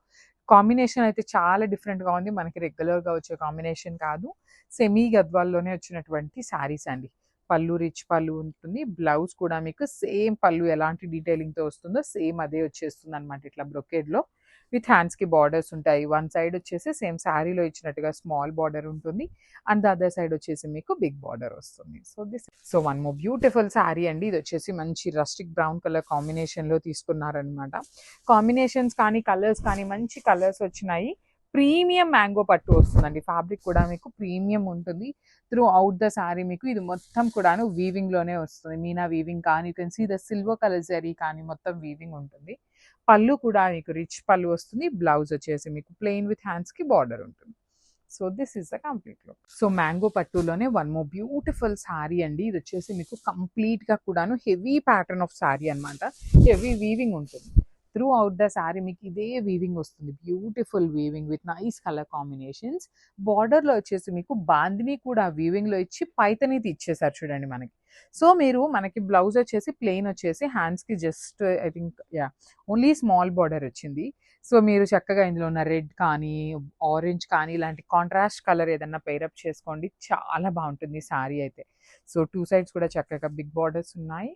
కాంబినేషన్ అయితే చాలా డిఫరెంట్గా ఉంది. మనకి రెగ్యులర్గా వచ్చే కాంబినేషన్ కాదు. సెమీ గద్వాల్లోనే వచ్చినటువంటి శారీస్ అండి. పళ్ళు రిచ్ పళ్ళు ఉంటుంది. బ్లౌజ్ కూడా మీకు సేమ్ పళ్ళు ఎలాంటి డీటెయిలింగ్తో వస్తుందో సేమ్ అదే వచ్చేస్తుంది అనమాట. ఇట్లా బ్రొకేడ్లో విత్ హ్యాండ్స్కి బార్డర్స్ ఉంటాయి. వన్ సైడ్ వచ్చేసి సేమ్ శారీలో ఇచ్చినట్టుగా స్మాల్ బార్డర్ ఉంటుంది. అండ్ ద అదర్ సైడ్ వచ్చేసి మీకు బిగ్ బార్డర్ వస్తుంది. So one more beautiful sari అండి. ఇది వచ్చేసి మంచి రస్టిక్ బ్రౌన్ కలర్ కాంబినేషన్లో తీసుకున్నారనమాట. కాంబినేషన్స్ కానీ కలర్స్ కానీ మంచి కలర్స్ వచ్చినాయి. ప్రీమియం మ్యాంగో పట్టు వస్తుందండి. ఫ్యాబ్రిక్ కూడా మీకు ప్రీమియం ఉంటుంది. త్రూ అవుట్ ద శారీ మీకు ఇది మొత్తం కూడాను వీవింగ్లోనే వస్తుంది. మీనా వీవింగ్ కానీ, you can see the silver colour zari కానీ మొత్తం వీవింగ్ ఉంటుంది. పళ్ళు కూడా మీకు రిచ్ పళ్ళు వస్తుంది. బ్లౌజ్ వచ్చేసి మీకు ప్లెయిన్ విత్ హ్యాండ్స్కి బార్డర్ ఉంటుంది. So this is the complete look. So mango పట్టులోనే వన్ మోర్ బ్యూటిఫుల్ శారీ అండి. ఇది వచ్చేసి మీకు కంప్లీట్గా కూడాను హెవీ ప్యాటర్న్ ఆఫ్ శారీ అనమాట. హెవీ వీవింగ్ ఉంటుంది. త్రూ అవుట్ ద శారీ మీకు ఇదే వీవింగ్ వస్తుంది. Beautiful weaving with nice colour combinations. బార్డర్లో వచ్చేసి మీకు బాందిని కూడా వీవింగ్లో ఇచ్చి పైతనీతి ఇచ్చేసారు చూడండి మనకి. సో మీరు మనకి బ్లౌజ్ వచ్చేసి ప్లెయిన్ వచ్చేసి హ్యాండ్స్కి just I think only small border వచ్చింది. సో మీరు చక్కగా ఇందులో ఉన్న రెడ్ కానీ, ఆరెంజ్ కానీ ఇలాంటి కాంట్రాస్ట్ కలర్ ఏదన్నా పేరప్ చేసుకోండి. చాలా బాగుంటుంది శారీ అయితే. సో టూ సైడ్స్ కూడా చక్కగా బిగ్ బార్డర్స్ ఉన్నాయి.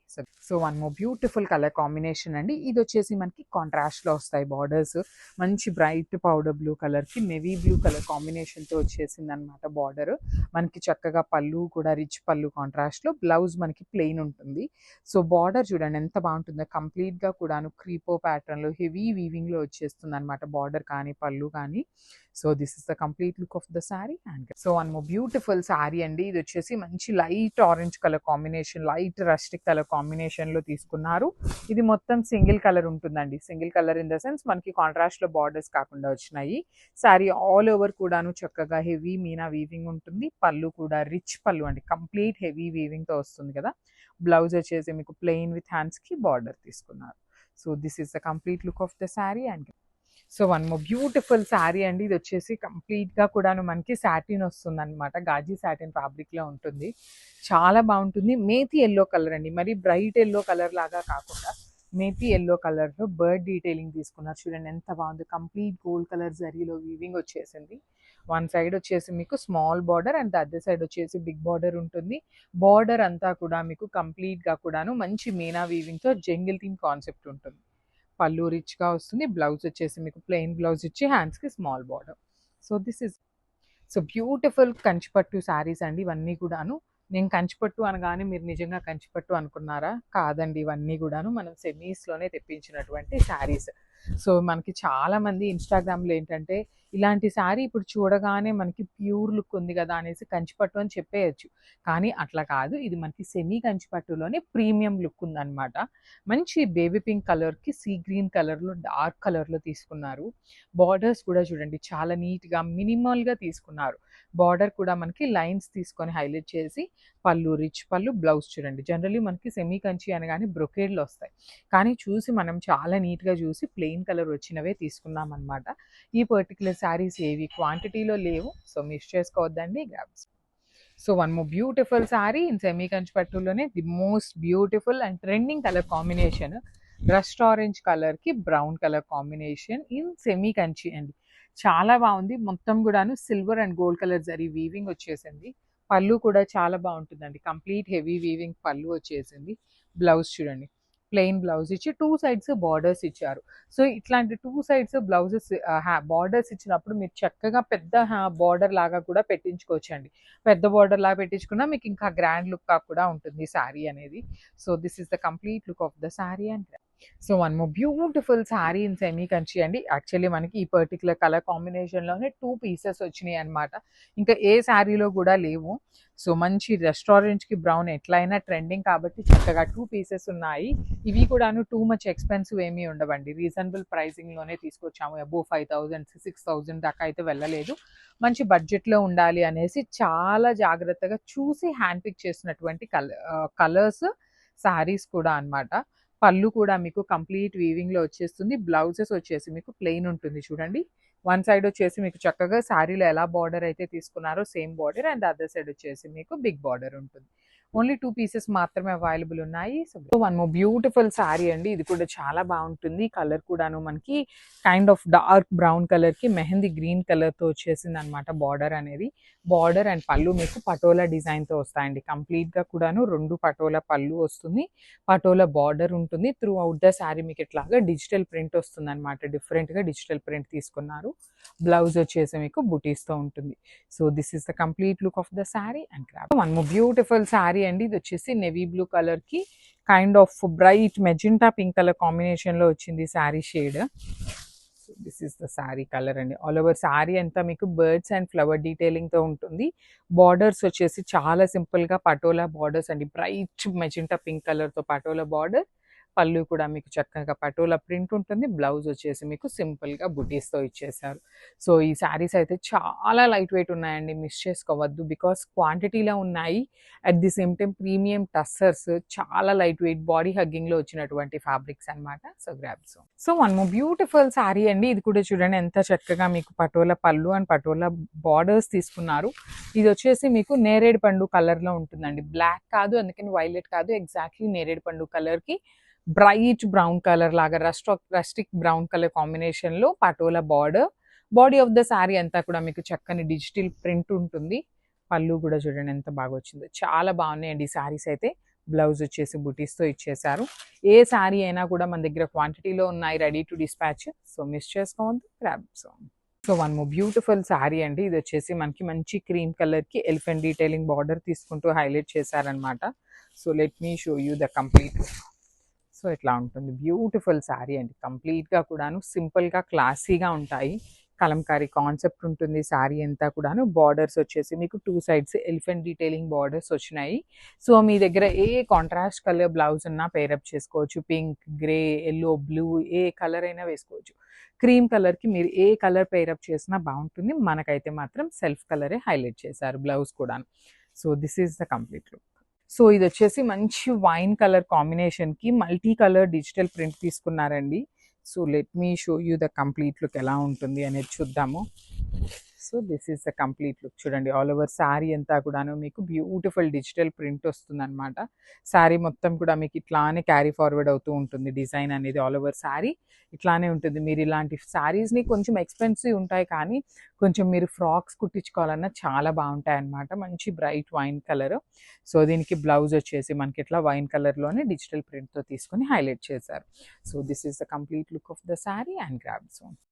So one more beautiful colour combination అండి. ఇది వచ్చేసి మనకి కాంట్రాస్ట్లో వస్తాయి బార్డర్స్. మంచి బ్రైట్ పౌడర్ బ్లూ కలర్కి నెవీ బ్లూ కలర్ కాంబినేషన్తో వచ్చేసింది అనమాట బార్డర్. మనకి చక్కగా పళ్ళు కూడా రిచ్ పళ్ళు కాంట్రాస్ట్లో, బ్లౌజ్ మనకి ప్లెయిన్ ఉంటుంది. సో బార్డర్ చూడండి ఎంత బాగుంటుందో. కంప్లీట్గా కూడాను క్రీపో ప్యాటర్న్లో హెవీ వీవింగ్లో వచ్చేస్తుంది అనమాట బార్డర్ కానీ పళ్ళు కానీ. So this is the complete look of the sari. And so one more beautiful sari అండి. ఇది వచ్చేసి మంచి light orange colour combination, light rustic colour combination లో తీసుకున్నారు. ఇది మొత్తం సింగిల్ కలర్ ఉంటుందండి. Single colour in the sense మనకి కాంట్రాస్ట్ లో బార్డర్స్ కాకుండా వచ్చినాయి. శారీ ఆల్ ఓవర్ కూడాను చక్కగా హెవీ మీనా వీవింగ్ ఉంటుంది. పళ్ళు కూడా రిచ్ పళ్ళు అండి, కంప్లీట్ హెవీ వీవింగ్ తో వస్తుంది కదా. బ్లౌజ్ వచ్చేసి మీకు ప్లెయిన్ విత్ హ్యాండ్స్ కి బార్డర్ తీసుకున్నారు. So this is the complete look of the sari. And so one more beautiful sari అండి. ఇది వచ్చేసి కంప్లీట్ గా కూడాను మనకి సాటిన్ వస్తుంది అనమాట. గాజీ సాటిన్ ఫ్యాబ్రిక్ లో ఉంటుంది. చాలా బాగుంటుంది. మేతి ఎల్లో కలర్ అండి, మరి బ్రైట్ ఎల్లో కలర్ లాగా కాకుండా మేతి ఎల్లో కలర్ లో బర్డ్ డీటెయిలింగ్ తీసుకున్నారు. చూడండి ఎంత బాగుంది. కంప్లీట్ గోల్డ్ కలర్ జరీలో వీవింగ్ వచ్చేసింది. వన్ సైడ్ వచ్చేసి మీకు small border and other side వచ్చేసి బిగ్ బార్డర్ ఉంటుంది. బార్డర్ అంతా కూడా మీకు కంప్లీట్ గా కూడాను మంచి మీనా వీవింగ్ తో జంగిల్ థీమ్ కాన్సెప్ట్ ఉంటుంది. పళ్ళు రిచ్ గా వస్తుంది. బ్లౌజ్ వచ్చేసి మీకు ప్లెయిన్ బ్లౌజ్ ఇచ్చి హ్యాండ్స్ కి small border. So this is so beautiful కంచిపట్టు శారీస్ అండి ఇవన్నీ కూడాను. నేను కంచిపట్టు అనగానే మీరు నిజంగా కంచిపట్టు అనుకున్నారా? కాదండి, ఇవన్నీ కూడాను మనం సెమీస్లోనే తెప్పించినటువంటి శారీస్. సో మనకి చాలా మంది ఇన్స్టాగ్రామ్లో ఏంటంటే ఇలాంటి శారీ ఇప్పుడు చూడగానే మనకి ప్యూర్ లుక్ ఉంది కదా అనేసి కంచిపట్టు అని చెప్పేయచ్చు. కానీ అట్లా కాదు, ఇది మనకి సెమీ కంచిపట్టులోనే ప్రీమియం లుక్ ఉందన్నమాట. మంచి బేబీ పింక్ కలర్కి సీ గ్రీన్ కలర్లో డార్క్ కలర్లో తీసుకున్నారు. బార్డర్స్ కూడా చూడండి చాలా నీట్గా మినిమల్గా తీసుకున్నారు. బార్డర్ కూడా మనకి లైన్స్ తీసుకొని హైలైట్ చేసి పళ్ళు రిచ్ పళ్ళు, బ్లౌజ్ చూడండి. జనరల్లీ మనకి సెమీ కంచి అనగానే బ్రొకేడ్లు వస్తాయి, కానీ చూసి మనం చాలా నీట్గా చూసి ప్లెయిన్ కలర్ వచ్చినవే తీసుకున్నాం అనమాట. ఈ పర్టికులర్ శారీస్ ఏవి క్వాంటిటీలో లేవు, సో మిస్ చేసుకోవద్దండి. Grabs. So one more beautiful sari in semi Kanchi పట్టులోనే the most beautiful and trending colour combination, rust orange కలర్కి brown colour combination in semi Kanchi అండి. చాలా బాగుంది. మొత్తం కూడాను silver and gold colour zari weaving వచ్చేసింది. పళ్ళు కూడా చాలా బాగుంటుందండి. కంప్లీట్ హెవీ వీవింగ్ పళ్ళు వచ్చేసింది. బ్లౌజ్ చూడండి ప్లెయిన్ బ్లౌజ్ ఇచ్చి టూ సైడ్స్ బార్డర్స్ ఇచ్చారు. సో ఇట్లాంటి టూ సైడ్స్ బ్లౌజెస్ బార్డర్స్ ఇచ్చినప్పుడు మీరు చక్కగా పెద్ద బార్డర్ లాగా కూడా పెట్టించుకోవచ్చండి. పెద్ద బార్డర్ లాగా పెట్టించుకున్నా మీకు ఇంకా గ్రాండ్ లుక్ కూడా ఉంటుంది శారీ అనేది. So this is the complete look of the sari. And so one more beautiful sari in semi Kanchi అండి. యాక్చువల్లీ మనకి ఈ పర్టికులర్ కలర్ కాంబినేషన్లోనే 2 పీసెస్ వచ్చినాయి అనమాట. ఇంకా ఏ శారీలో కూడా లేవు. సో మంచి రెస్టారెంట్కి బ్రౌన్ ఎట్లయినా ట్రెండింగ్ కాబట్టి చక్కగా 2 పీసెస్ ఉన్నాయి. ఇవి కూడాను టూ మచ్ ఎక్స్పెన్సివ్ ఏమీ ఉండవండి. రీజనబుల్ ప్రైసింగ్లోనే తీసుకొచ్చాము. అబోవ్ 5,000 6,000 దాకా అయితే వెళ్ళలేదు. మంచి బడ్జెట్లో ఉండాలి అనేసి చాలా జాగ్రత్తగా చూసి హ్యాండ్ పిక్ చేసినటువంటి కలర్స్ శారీస్ కూడా అనమాట. పళ్ళు కూడా మీకు కంప్లీట్ వీవింగ్లో వచ్చేస్తుంది. బ్లౌజెస్ వచ్చేసి మీకు ప్లెయిన్ ఉంటుంది చూడండి. వన్ సైడ్ వచ్చేసి మీకు చక్కగా శారీలో ఎలా బార్డర్ అయితే తీసుకున్నారో same border, and other side వచ్చేసి మీకు బిగ్ బార్డర్ ఉంటుంది. ఓన్లీ 2 పీసెస్ మాత్రమే అవైలబుల్ ఉన్నాయి. So one more beautiful sari అండి. ఇది కూడా చాలా బాగుంటుంది. కలర్ కూడాను మనకి కైండ్ ఆఫ్ డార్క్ బ్రౌన్ కలర్కి మెహందీ గ్రీన్ కలర్తో వచ్చేసింది అనమాట. బార్డర్ అనేది బార్డర్ అండ్ పళ్ళు మీకు పటోలా డిజైన్తో వస్తాయండి. కంప్లీట్గా కూడాను 2 పటోలా పళ్ళు వస్తుంది. పటోలా బార్డర్ ఉంటుంది. త్రూ అవుట్ ద శారీ మీకు ఇట్లాగా డిజిటల్ ప్రింట్ వస్తుంది అనమాట. డిఫరెంట్గా డిజిటల్ ప్రింట్ తీసుకున్నారు. బ్లౌజ్ వచ్చేసి మీకు బుటీస్తో ఉంటుంది. So this is the complete look of the sari. And one more beautiful sari అండి. ఇది వచ్చేసి నెవీ బ్లూ కలర్కి kind of bright magenta pink colour కాంబినేషన్లో వచ్చింది sari shade. This is the sari colour అండి. ఆల్ ఓవర్ శారీ అంతా మీకు బర్డ్స్ అండ్ ఫ్లవర్ డీటెయిలింగ్తో ఉంటుంది. బార్డర్స్ వచ్చేసి చాలా సింపుల్గా పటోలా బార్డర్స్ అండి. బ్రైట్ మెజెంటా పింక్ కలర్తో పటోలా బార్డర్. పళ్ళు కూడా మీకు చక్కగా పటోలా ప్రింట్ ఉంటుంది. బ్లౌజ్ వచ్చేసి మీకు సింపుల్గా బుటీస్తో ఇచ్చేసారు. సో ఈ శారీస్ అయితే చాలా లైట్ వెయిట్ ఉన్నాయండి, మిస్ చేసుకోవద్దు. బికాస్ క్వాంటిటీలో ఉన్నాయి. At the same time premium tussars, చాలా లైట్ వెయిట్ బాడీ హగ్గింగ్లో వచ్చినటువంటి ఫ్యాబ్రిక్స్ అనమాట. So grabs. So one more beautiful sari అండి. ఇది కూడా చూడండి ఎంత చక్కగా మీకు పటోలా పళ్ళు అండ్ పటోలా బార్డర్స్ తీసుకున్నారు. ఇది వచ్చేసి మీకు నేరేడు పండు కలర్లో ఉంటుందండి. బ్లాక్ కాదు, అందుకని వైలెట్ కాదు, ఎగ్జాక్ట్లీ నేరేడు పండు కలర్కి బ్రైట్ బ్రౌన్ కలర్ లాగా రస్టిక్ బ్రౌన్ కలర్ కాంబినేషన్లో patola border. Body of the sari అంతా కూడా మీకు చక్కని డిజిటల్ ప్రింట్ ఉంటుంది. పళ్ళు కూడా చూడండి ఎంత బాగా వచ్చిందో. చాలా బాగున్నాయండి ఈ శారీస్ అయితే. బ్లౌజ్ వచ్చేసి బుటీస్తో ఇచ్చేసారు. ఏ శారీ అయినా కూడా మన దగ్గర క్వాంటిటీలో ఉన్నాయి, ready to dispatch. So miss చేసుకోవద్దు. Grabs. So one more beautiful sari అండి. ఇది వచ్చేసి మనకి మంచి క్రీమ్ కలర్కి ఎలిఫెంట్ డీటెయిలింగ్ బార్డర్ తీసుకుంటూ హైలైట్ చేశారనమాట. So let me show you the complete. So ఇట్లా ఉంటుంది బ్యూటిఫుల్ శారీ అండి. కంప్లీట్గా కూడాను సింపుల్గా క్లాసీగా ఉంటాయి. కలంకారీ కాన్సెప్ట్ ఉంటుంది శారీ అంతా కూడాను. బార్డర్స్ వచ్చేసి మీకు 2 సైడ్స్ ఎలిఫెంట్ డీటెయిలింగ్ బార్డర్స్ వచ్చినాయి. సో మీ దగ్గర ఏ కాంట్రాస్ట్ కలర్ బ్లౌజ్ ఉన్నా పేరప్ చేసుకోవచ్చు. పింక్, గ్రే, యెల్లో, బ్లూ ఏ కలర్ అయినా వేసుకోవచ్చు. క్రీమ్ కలర్‌కి మీరు ఏ కలర్ పేరప్ చేసినా బావుంటుంది. మనకైతే మాత్రం సెల్ఫ్ కలరే హైలైట్ చేశారు బ్లౌజ్ కూడాను. So this is the complete look. So ఇదొచ్చేసి మంచి వైన్ కలర్ కాంబినేషన్‌కి మల్టీ కలర్ డిజిటల్ ప్రింట్ తీసుకున్నారండి. So let me show you the complete look ఎలా ఉంటుంది అనేది చూద్దాము. So this is the complete look. చూడండి ఆల్ ఓవర్ శారీ అంతా కూడాను మీకు బ్యూటిఫుల్ డిజిటల్ ప్రింట్ వస్తుందనమాట. శారీ మొత్తం కూడా మీకు ఇట్లానే క్యారీ ఫార్వర్డ్ అవుతూ ఉంటుంది. డిజైన్ అనేది ఆల్ ఓవర్ శారీ ఇట్లానే ఉంటుంది. మీరు ఇలాంటి శారీస్‌ని కొంచెం ఎక్స్‌పెన్సివ్ ఉంటాయి కానీ కొంచెం మీరు ఫ్రాక్స్ కుట్టించుకోవాలన్నా చాలా బాగుంటాయన్నమాట. మంచి బ్రైట్ వైన్ కలర్. సో దీనికి బ్లౌజ్ వచ్చేసి మనకి ఇట్లా వైన్ కలర్‌లోనే డిజిటల్ ప్రింట్‌తో తీసుకొని హైలైట్ చేశారు. So this is the complete look of the sari and grab. So